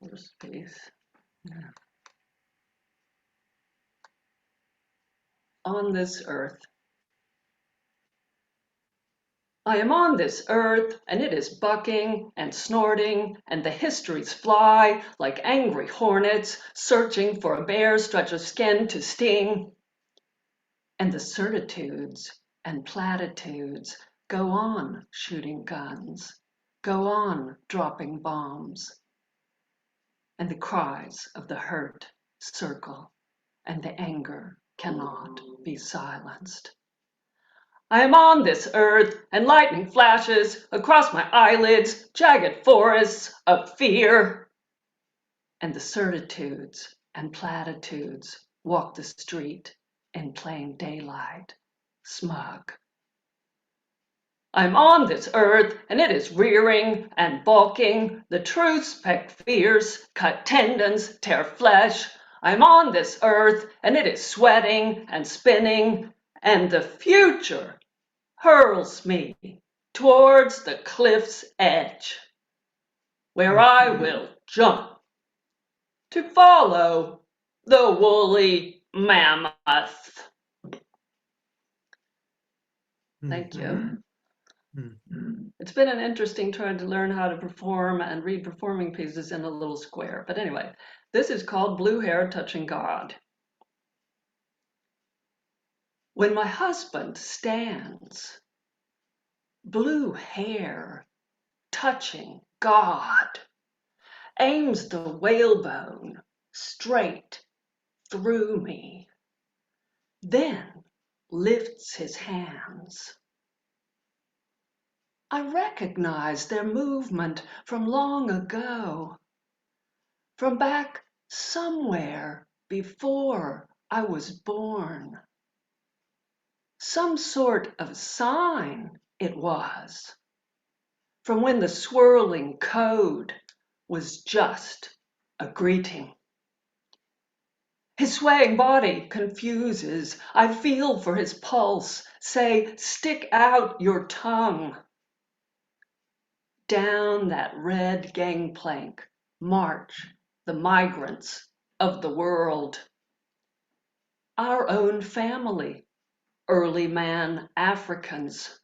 First piece. Yeah. On this earth. I am on this earth, and it is bucking and snorting, and the histories fly like angry hornets, searching for a bare stretch of skin to sting. And the certitudes and platitudes go on shooting guns, go on dropping bombs. And the cries of the hurt circle, and the anger cannot be silenced. I am on this earth, and lightning flashes across my eyelids, jagged forests of fear. And the certitudes and platitudes walk the street in plain daylight, smug. I'm on this earth, and it is rearing and balking. The truths peck fierce, cut tendons, tear flesh. I'm on this earth, and it is sweating and spinning, and the future hurls me towards the cliff's edge, where I will jump to follow the woolly mammoth. Thank you. It's been an interesting trying to learn how to perform and read performing pieces in a little square. But anyway, this is called Blue Hair Touching God. When my husband stands, blue hair touching God, aims the whalebone straight through me, then lifts his hands. I recognize their movement from long ago, from back somewhere before I was born. Some sort of sign it was, from when the swirling code was just a greeting. His swaying body confuses. I feel for his pulse, say, stick out your tongue. Down that red gangplank march the migrants of the world. Our own family, early man Africans,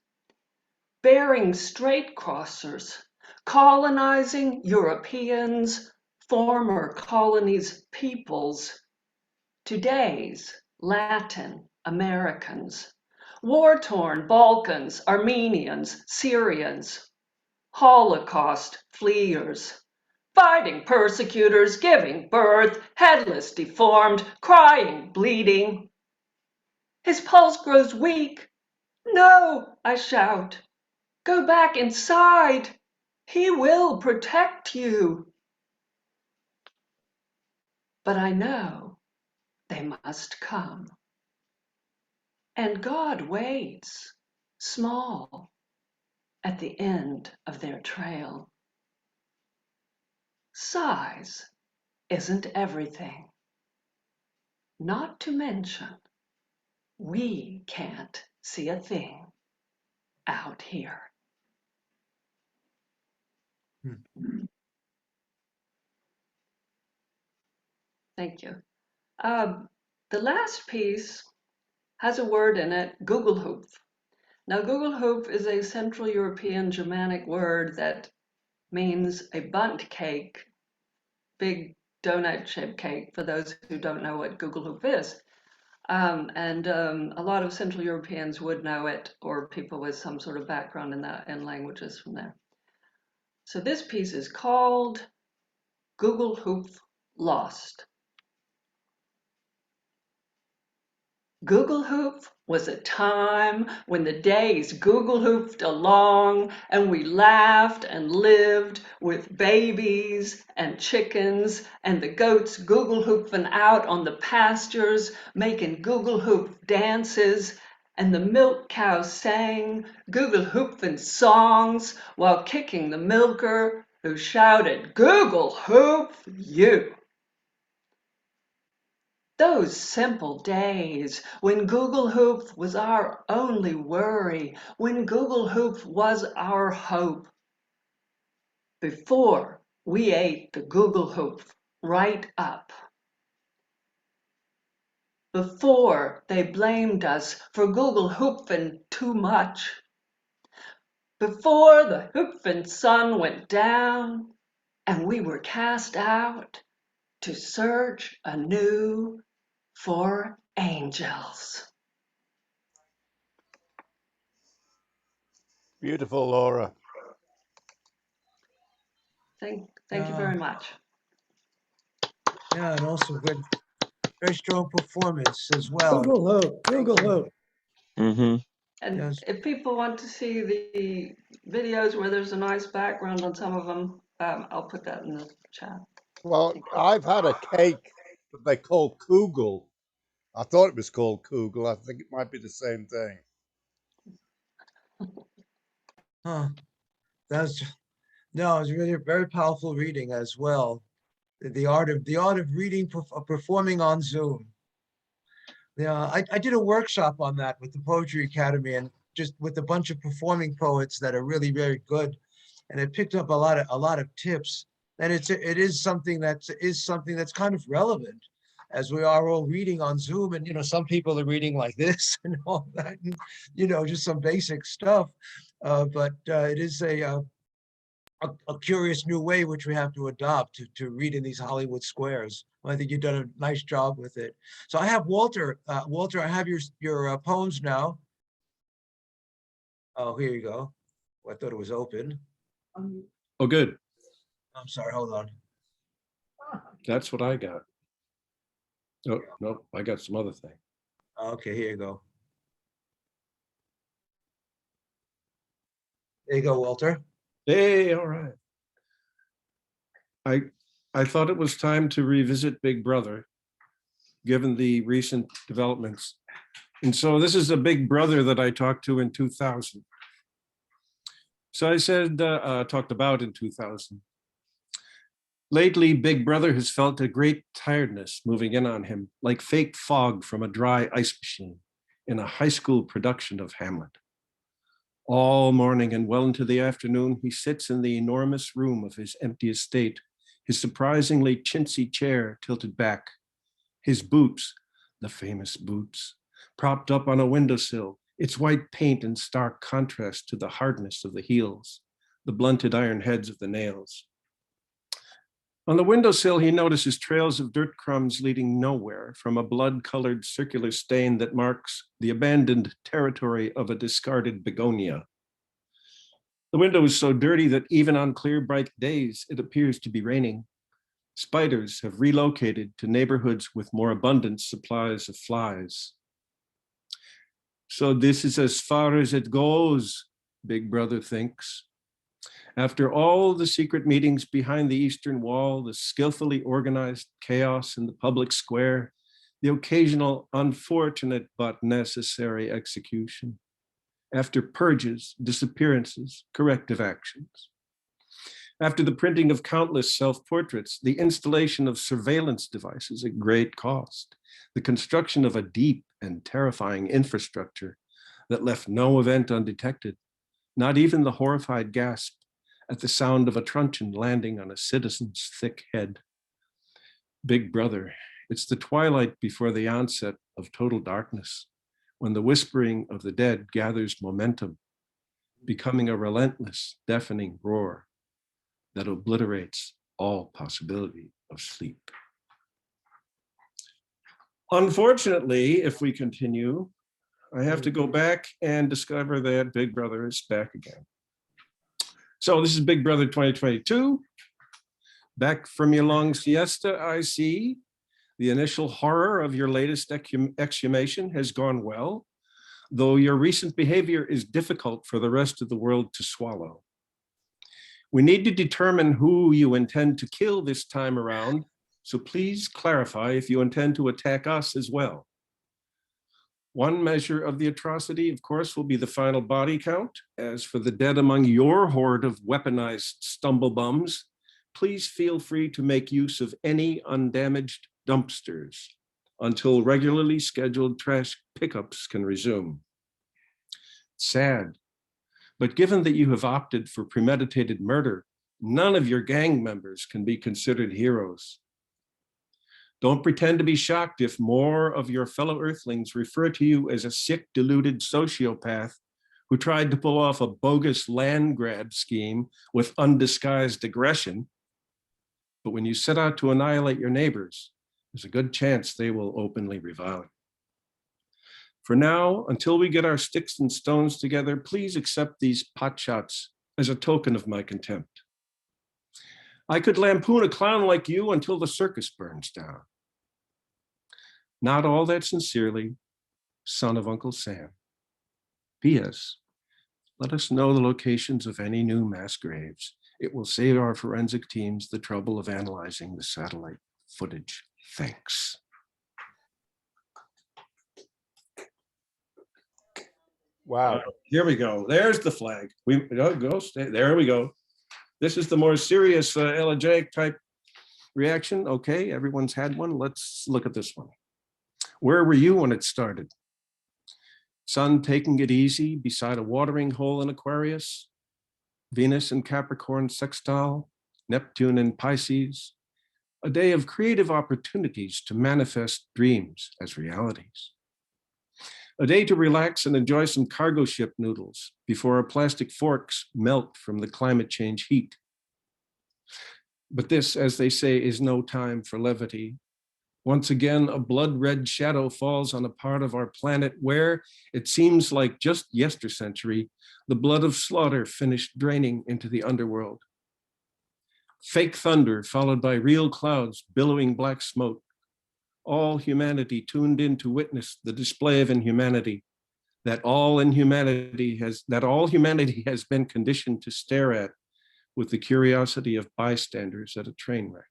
bearing straight crossers, colonizing Europeans, former colonies' peoples, today's Latin Americans, war-torn Balkans, Armenians, Syrians, Holocaust fleers, fighting persecutors, giving birth, headless, deformed, crying, bleeding. His pulse grows weak. No, I shout. Go back inside. He will protect you. But I know they must come. And God waits, small, at the end of their trail. Size isn't everything. Not to mention, we can't see a thing out here. Thank you. The last piece has a word in it, Gugelhoop. Now, Gugelhoop is a Central European Germanic word that means a bundt cake, big donut-shaped cake, for those who don't know what Gugelhoop is. A lot of Central Europeans would know it, or people with some sort of background in that, in languages from there. So this piece is called Gugelhoop Lost. Google Hoof was a time when the days Google Hoofed along and we laughed and lived with babies and chickens and the goats Google Hoofing out on the pastures, making Google Hoof dances, and the milk cows sang Google Hoofing songs while kicking the milker who shouted, "Google Hoof you!" Those simple days when Google Hoof was our only worry, when Google Hoof was our hope. Before we ate the Google Hoof right up. Before they blamed us for Google Hoofing too much. Before the Hoofing sun went down and we were cast out to search anew for angels. Beautiful, Laura. Thank you very much. Yeah, and also good, very strong performance as well. Google Hoop, Google Hoop. Mm-hmm. And Yes. if people want to see the videos where there's a nice background on some of them, I'll put that in the chat. Well, I've had a cake that they call Kugel. I thought it was called Kugel. I think it might be the same thing. Huh. That's no, it's really a very powerful reading as well. The art of reading, performing on Zoom. Yeah, I did a workshop on that with the Poetry Academy and just with a bunch of performing poets that are really very good. And I picked up a lot of tips. And it is something that's kind of relevant as we are all reading on Zoom. And, you know, some people are reading like this and all that, and, you know, just some basic stuff. But it is a curious new way which we have to adopt to read in these Hollywood squares. I think you've done a nice job with it. So I have Walter. Walter, I have your poems now. Oh, here you go. I thought it was open. Oh, good. I'm sorry, hold on. That's what I got. Oh, no, I got some other thing. Okay, here you go. There you go, Walter. Hey, all right. I thought it was time to revisit Big Brother, given the recent developments. And so this is a Big Brother that I talked to in 2000. So I said, talked about in 2000. Lately, Big Brother has felt a great tiredness moving in on him, like fake fog from a dry ice machine in a high school production of Hamlet. All morning and well into the afternoon, he sits in the enormous room of his empty estate, his surprisingly chintzy chair tilted back, his boots, the famous boots, propped up on a windowsill, its white paint in stark contrast to the hardness of the heels, the blunted iron heads of the nails. On the windowsill, he notices trails of dirt crumbs leading nowhere from a blood-colored circular stain that marks the abandoned territory of a discarded begonia. The window is so dirty that even on clear, bright days, it appears to be raining. Spiders have relocated to neighborhoods with more abundant supplies of flies. So this is as far as it goes, Big Brother thinks. After all the secret meetings behind the Eastern Wall, the skillfully organized chaos in the public square, the occasional unfortunate but necessary execution, after purges, disappearances, corrective actions, after the printing of countless self-portraits, the installation of surveillance devices at great cost, the construction of a deep and terrifying infrastructure that left no event undetected, not even the horrified gasp at the sound of a truncheon landing on a citizen's thick head. Big Brother, it's the twilight before the onset of total darkness, when the whispering of the dead gathers momentum, becoming a relentless, deafening roar that obliterates all possibility of sleep. Unfortunately, if we continue, I have to go back and discover that Big Brother is back again. So this is Big Brother 2022. Back from your long siesta, I see. The initial horror of your latest exhumation has gone well, though your recent behavior is difficult for the rest of the world to swallow. We need to determine who you intend to kill this time around, so please clarify if you intend to attack us as well. One measure of the atrocity, of course, will be the final body count. As for the dead among your horde of weaponized stumblebums, please feel free to make use of any undamaged dumpsters until regularly scheduled trash pickups can resume. Sad, but given that you have opted for premeditated murder, none of your gang members can be considered heroes. Don't pretend to be shocked if more of your fellow Earthlings refer to you as a sick, deluded sociopath who tried to pull off a bogus land grab scheme with undisguised aggression. But when you set out to annihilate your neighbors, there's a good chance they will openly revile you. For now, until we get our sticks and stones together, please accept these potshots as a token of my contempt. I could lampoon a clown like you until the circus burns down. Not all that sincerely, son of Uncle Sam. P.S. Let us know the locations of any new mass graves. It will save our forensic teams the trouble of analyzing the satellite footage. Thanks. Wow. Here we go. There's the flag. We stay. There we go. This is the more serious elegiac type reaction. Okay, everyone's had one. Let's look at this one. Where were you when it started? Sun taking it easy beside a watering hole in Aquarius, Venus in Capricorn sextile, Neptune in Pisces, a day of creative opportunities to manifest dreams as realities. A day to relax and enjoy some cargo ship noodles before our plastic forks melt from the climate change heat. But this, as they say, is no time for levity. Once again, a blood-red shadow falls on a part of our planet where, it seems like just yestercentury, the blood of slaughter finished draining into the underworld. Fake thunder followed by real clouds billowing black smoke. All humanity tuned in to witness the display of inhumanity that all humanity has been conditioned to stare at with the curiosity of bystanders at a train wreck.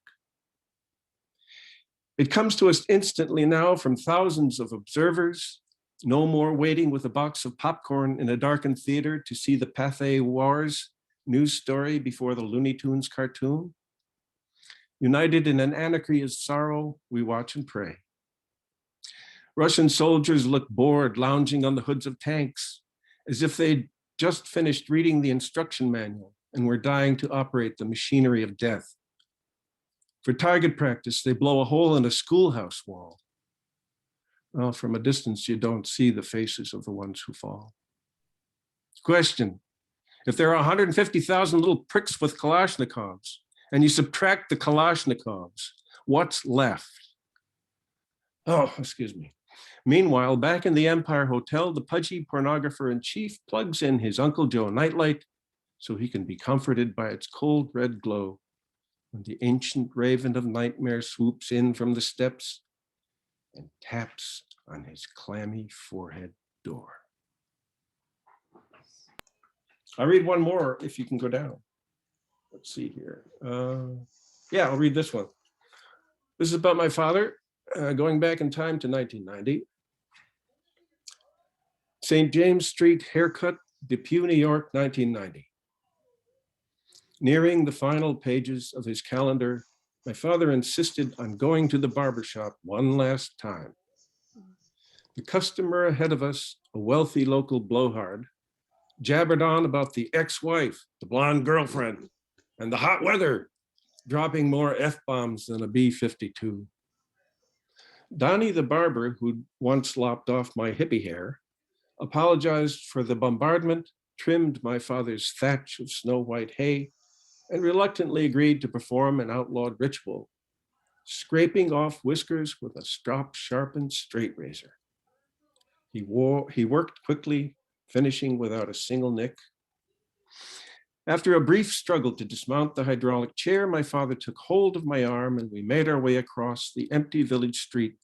It comes to us instantly now from thousands of observers, no more waiting with a box of popcorn in a darkened theater to see the Pathé Wars news story before the Looney Tunes cartoon. United in an anarchy of sorrow, we watch and pray. Russian soldiers look bored, lounging on the hoods of tanks, as if they'd just finished reading the instruction manual and were dying to operate the machinery of death. For target practice, they blow a hole in a schoolhouse wall. Well, from a distance, you don't see the faces of the ones who fall. Question: if there are 150,000 little pricks with Kalashnikovs, and you subtract the Kalashnikovs, what's left? Oh, excuse me. Meanwhile, back in the Empire Hotel, the pudgy pornographer in chief plugs in his Uncle Joe nightlight so he can be comforted by its cold red glow when the ancient raven of nightmare swoops in from the steps and taps on his clammy forehead door. I'll read one more if you can go down. Let's see here. Yeah, I'll read this one. This is about my father, going back in time to 1990. St. James Street haircut, Depew, New York, 1990. Nearing the final pages of his calendar, my father insisted on going to the barbershop one last time. The customer ahead of us, a wealthy local blowhard, jabbered on about the ex-wife, the blonde girlfriend, and the hot weather, dropping more F-bombs than a B-52. Donnie the barber, who'd once lopped off my hippie hair, apologized for the bombardment, trimmed my father's thatch of snow-white hay, and reluctantly agreed to perform an outlawed ritual, scraping off whiskers with a strop-sharpened straight razor. He worked quickly, finishing without a single nick. After a brief struggle to dismount the hydraulic chair, my father took hold of my arm and we made our way across the empty village street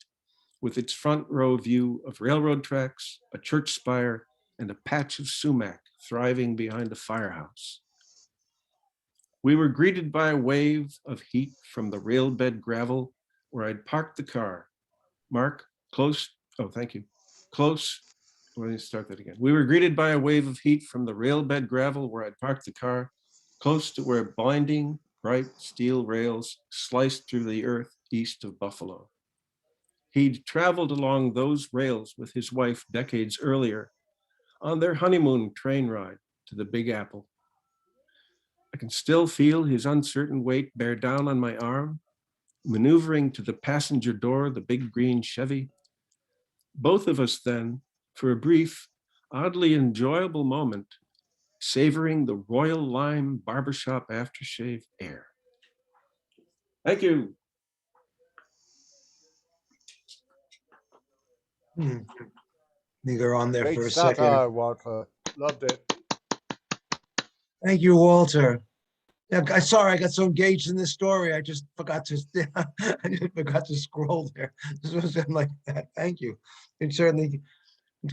with its front row view of railroad tracks, a church spire, and a patch of sumac thriving behind a firehouse. We were greeted by a wave of heat from the railbed gravel where I'd parked the car. Mark, close, oh, thank you. Close, let me start that again. We were greeted by a wave of heat from the railbed gravel where I'd parked the car, close to where blinding, bright steel rails sliced through the earth east of Buffalo. He'd traveled along those rails with his wife decades earlier on their honeymoon train ride to the Big Apple. I can still feel his uncertain weight bear down on my arm, maneuvering to the passenger door, the big green Chevy. Both of us then, for a brief, oddly enjoyable moment, savoring the Royal Lime barbershop aftershave air. Thank you. Linger on there Great for a second. satire, Walter. Loved it. Thank you, Walter. Yeah, sorry, I got so engaged in this story. I just forgot to. I just forgot to scroll there. This was like that. Thank you. And certainly,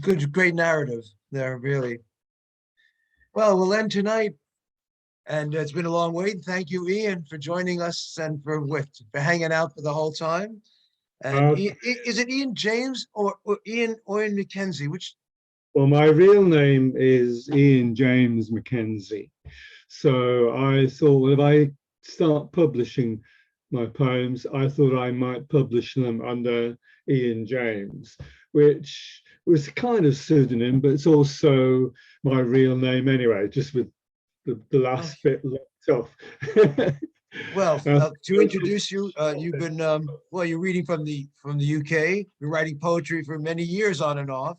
good, great narrative there. Really. Well, we'll end tonight, and it's been a long wait. Thank you, Ian, for joining us and for hanging out for the whole time. And is it Ian James or Ian McKenzie? Which? Well, my real name is Ian James McKenzie. So I thought, well, if I start publishing my poems, I thought I might publish them under Ian James, which was kind of pseudonym, but it's also my real name anyway, just with the last bit left off. Well, to introduce you, you've been well, you're reading from the UK. You're writing poetry for many years on and off,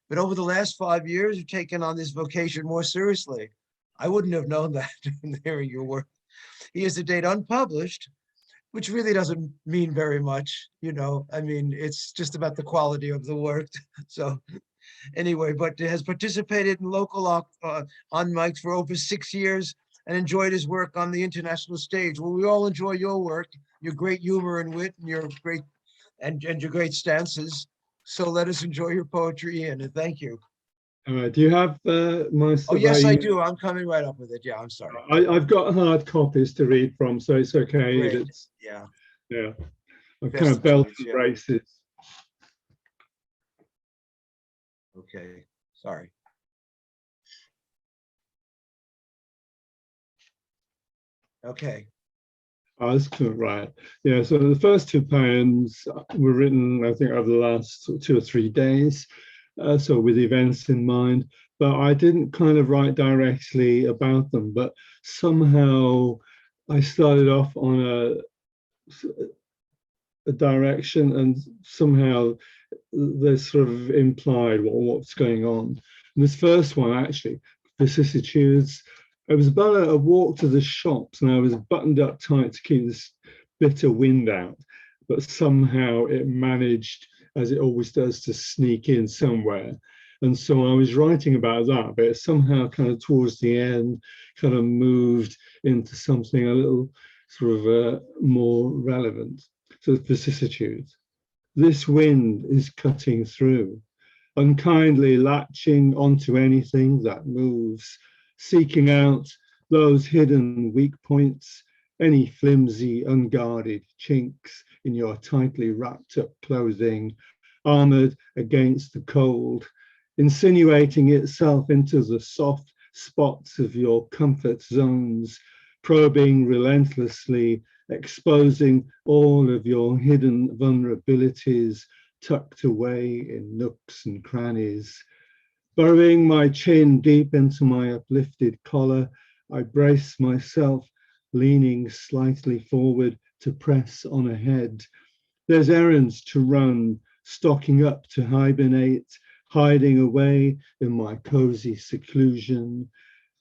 but over the last 5 years, you've taken on this vocation more seriously. I wouldn't have known that in hearing your work. He is to date unpublished, which really doesn't mean very much, you know. I mean, it's just about the quality of the work. So anyway, but has participated in local on mics for over 6 years and enjoyed his work on the international stage. Well, we all enjoy your work, your great humor and wit, and your great your great stances. So let us enjoy your poetry, Ian, and thank you. Do you have my? Oh yes, I do. I'm coming right up with it. Yeah, I'm sorry. I've got hard copies to read from, so it's okay. Great. It's, yeah. I've kind of belt and braces. Okay, sorry. Okay. Oh, that's cool, right. Yeah, so the first two poems were written, I think, over the last 2 or 3 days, so with events in mind, but I didn't kind of write directly about them, but somehow I started off on a direction and somehow they sort of implied what's going on. And this first one, actually, Vicissitudes, it was about a walk to the shops and I was buttoned up tight to keep this bitter wind out, but somehow it managed, as it always does, to sneak in somewhere. And so I was writing about that, but it somehow kind of towards the end kind of moved into something a little sort of more relevant. So vicissitudes. This wind is cutting through, unkindly latching onto anything that moves, seeking out those hidden weak points, any flimsy, unguarded chinks in your tightly wrapped up clothing, armored against the cold, insinuating itself into the soft spots of your comfort zones, probing relentlessly, exposing all of your hidden vulnerabilities tucked away in nooks and crannies. Burrowing my chin deep into my uplifted collar, I brace myself, leaning slightly forward to press on ahead. There's errands to run, stocking up to hibernate, hiding away in my cozy seclusion.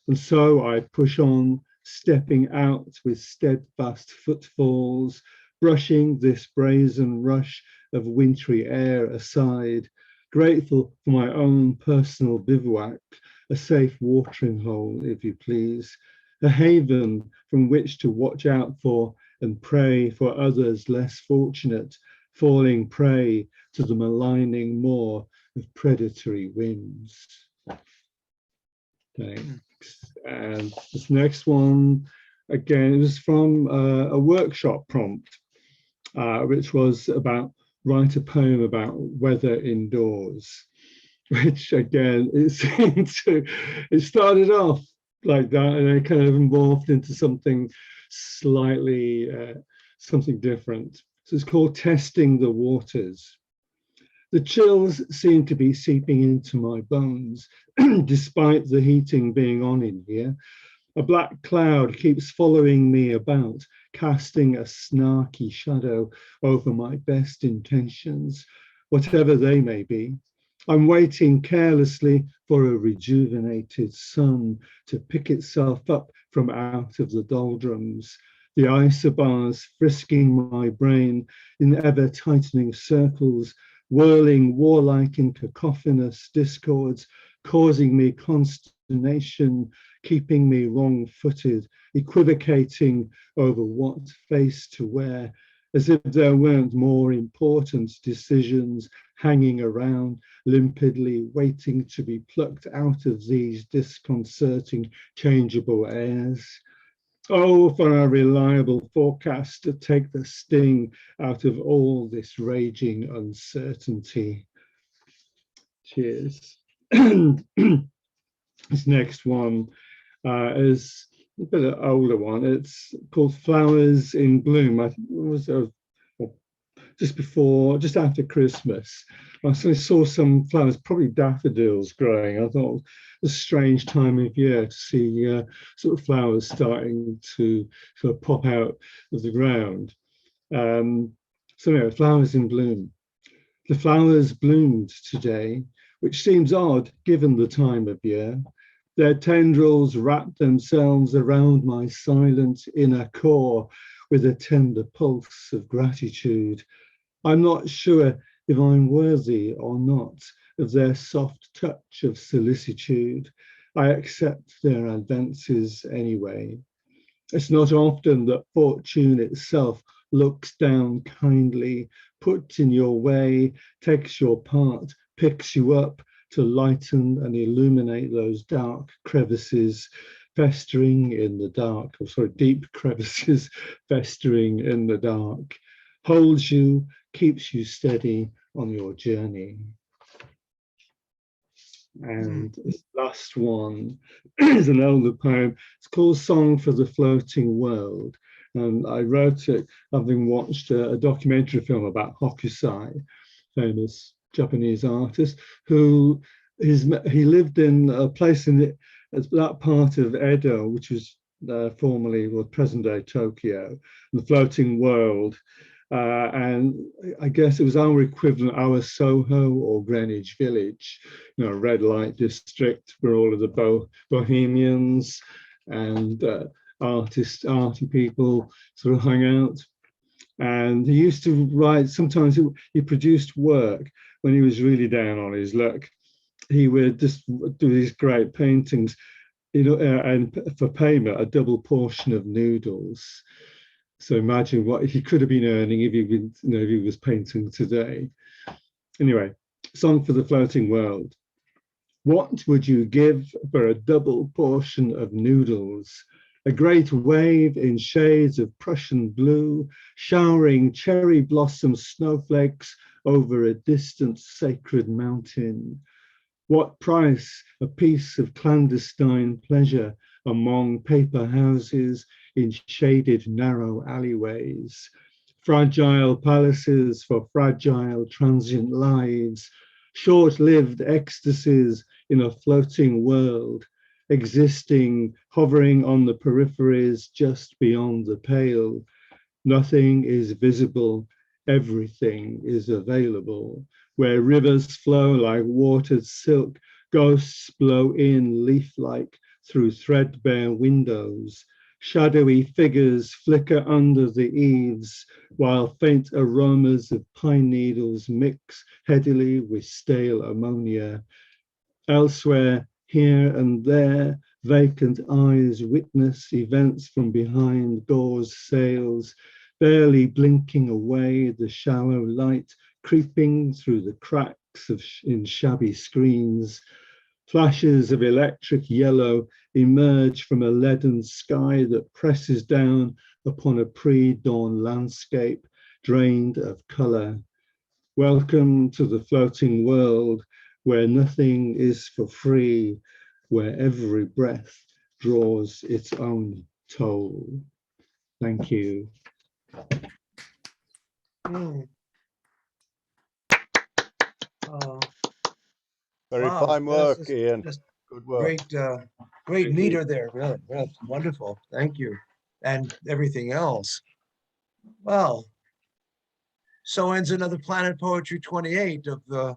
And so I push on, stepping out with steadfast footfalls, brushing this brazen rush of wintry air aside, grateful for my own personal bivouac, a safe watering hole, if you please, a haven from which to watch out for and pray for others less fortunate, falling prey to the maligning maw of predatory winds. Thanks. And this next one, again, it was from a workshop prompt, which was about write a poem about weather indoors, which again, it started off like that and it kind of morphed into something slightly, something different. So it's called Testing the Waters. The chills seem to be seeping into my bones, despite the heating being on in here. A black cloud keeps following me about, casting a snarky shadow over my best intentions, whatever they may be. I'm waiting carelessly for a rejuvenated sun to pick itself up from out of the doldrums, the isobars frisking my brain in ever-tightening circles, whirling warlike and cacophonous discords, causing me consternation, keeping me wrong-footed, equivocating over what face to wear, as if there weren't more important decisions hanging around, limpidly waiting to be plucked out of these disconcerting, changeable airs. Oh, for a reliable forecast to take the sting out of all this raging uncertainty. Cheers. This next one is a bit of an older one. It's called Flowers in Bloom. I think it was just after Christmas. I saw some flowers, probably daffodils growing. I thought it was a strange time of year to see sort of flowers starting to sort of pop out of the ground. So anyway, flowers in bloom. The flowers bloomed today, which seems odd given the time of year. Their tendrils wrapped themselves around my silent inner core with a tender pulse of gratitude. I'm not sure if I'm worthy or not of their soft touch of solicitude. I accept their advances anyway. It's not often that fortune itself looks down kindly, puts in your way, takes your part, picks you up to lighten and illuminate those dark crevices festering in the dark, deep crevices festering in the dark, holds you, keeps you steady on your journey. And this last one is an older poem. It's called Song for the Floating World. And I wrote it having watched a documentary film about Hokusai, famous Japanese artist, who he lived in a place in that part of Edo, which was formerly, well, present-day Tokyo, the floating world. And I guess it was our equivalent, our Soho or Greenwich Village, red light district where all of the bohemians and arty people sort of hung out. And he used to write, sometimes he produced work when he was really down on his luck. He would just do these great paintings, and for payment, a double portion of noodles. So imagine what he could have been earning if he was painting today. Anyway, Song for the Floating World. What would you give for a double portion of noodles? A great wave in shades of Prussian blue, showering cherry blossom snowflakes over a distant sacred mountain. What price a piece of clandestine pleasure among paper houses in shaded narrow alleyways, fragile palaces for fragile transient lives, short-lived ecstasies in a floating world, existing, hovering on the peripheries just beyond the pale. Nothing is visible, everything is available. Where rivers flow like watered silk, ghosts blow in leaf-like through threadbare windows. Shadowy figures flicker under the eaves, while faint aromas of pine needles mix headily with stale ammonia. Elsewhere, here and there, Vacant eyes witness events from behind gauze sails, barely blinking away the shallow light creeping through the cracks in shabby screens. Flashes of electric yellow emerge from a leaden sky that presses down upon a pre-dawn landscape drained of colour. Welcome to the floating world where nothing is for free, where every breath draws its own toll. Thank you. Very Wow, fine this work, is Ian. just Good work. great, great Thank meter you. there, really, really wonderful. Thank you. And everything else. Well, so ends another Planet Poetry 28 of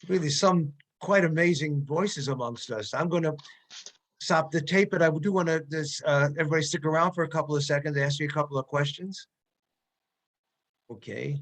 really some quite amazing voices amongst us. I'm going to stop the tape, but I do want to everybody stick around for a couple of seconds, ask you a couple of questions. Okay.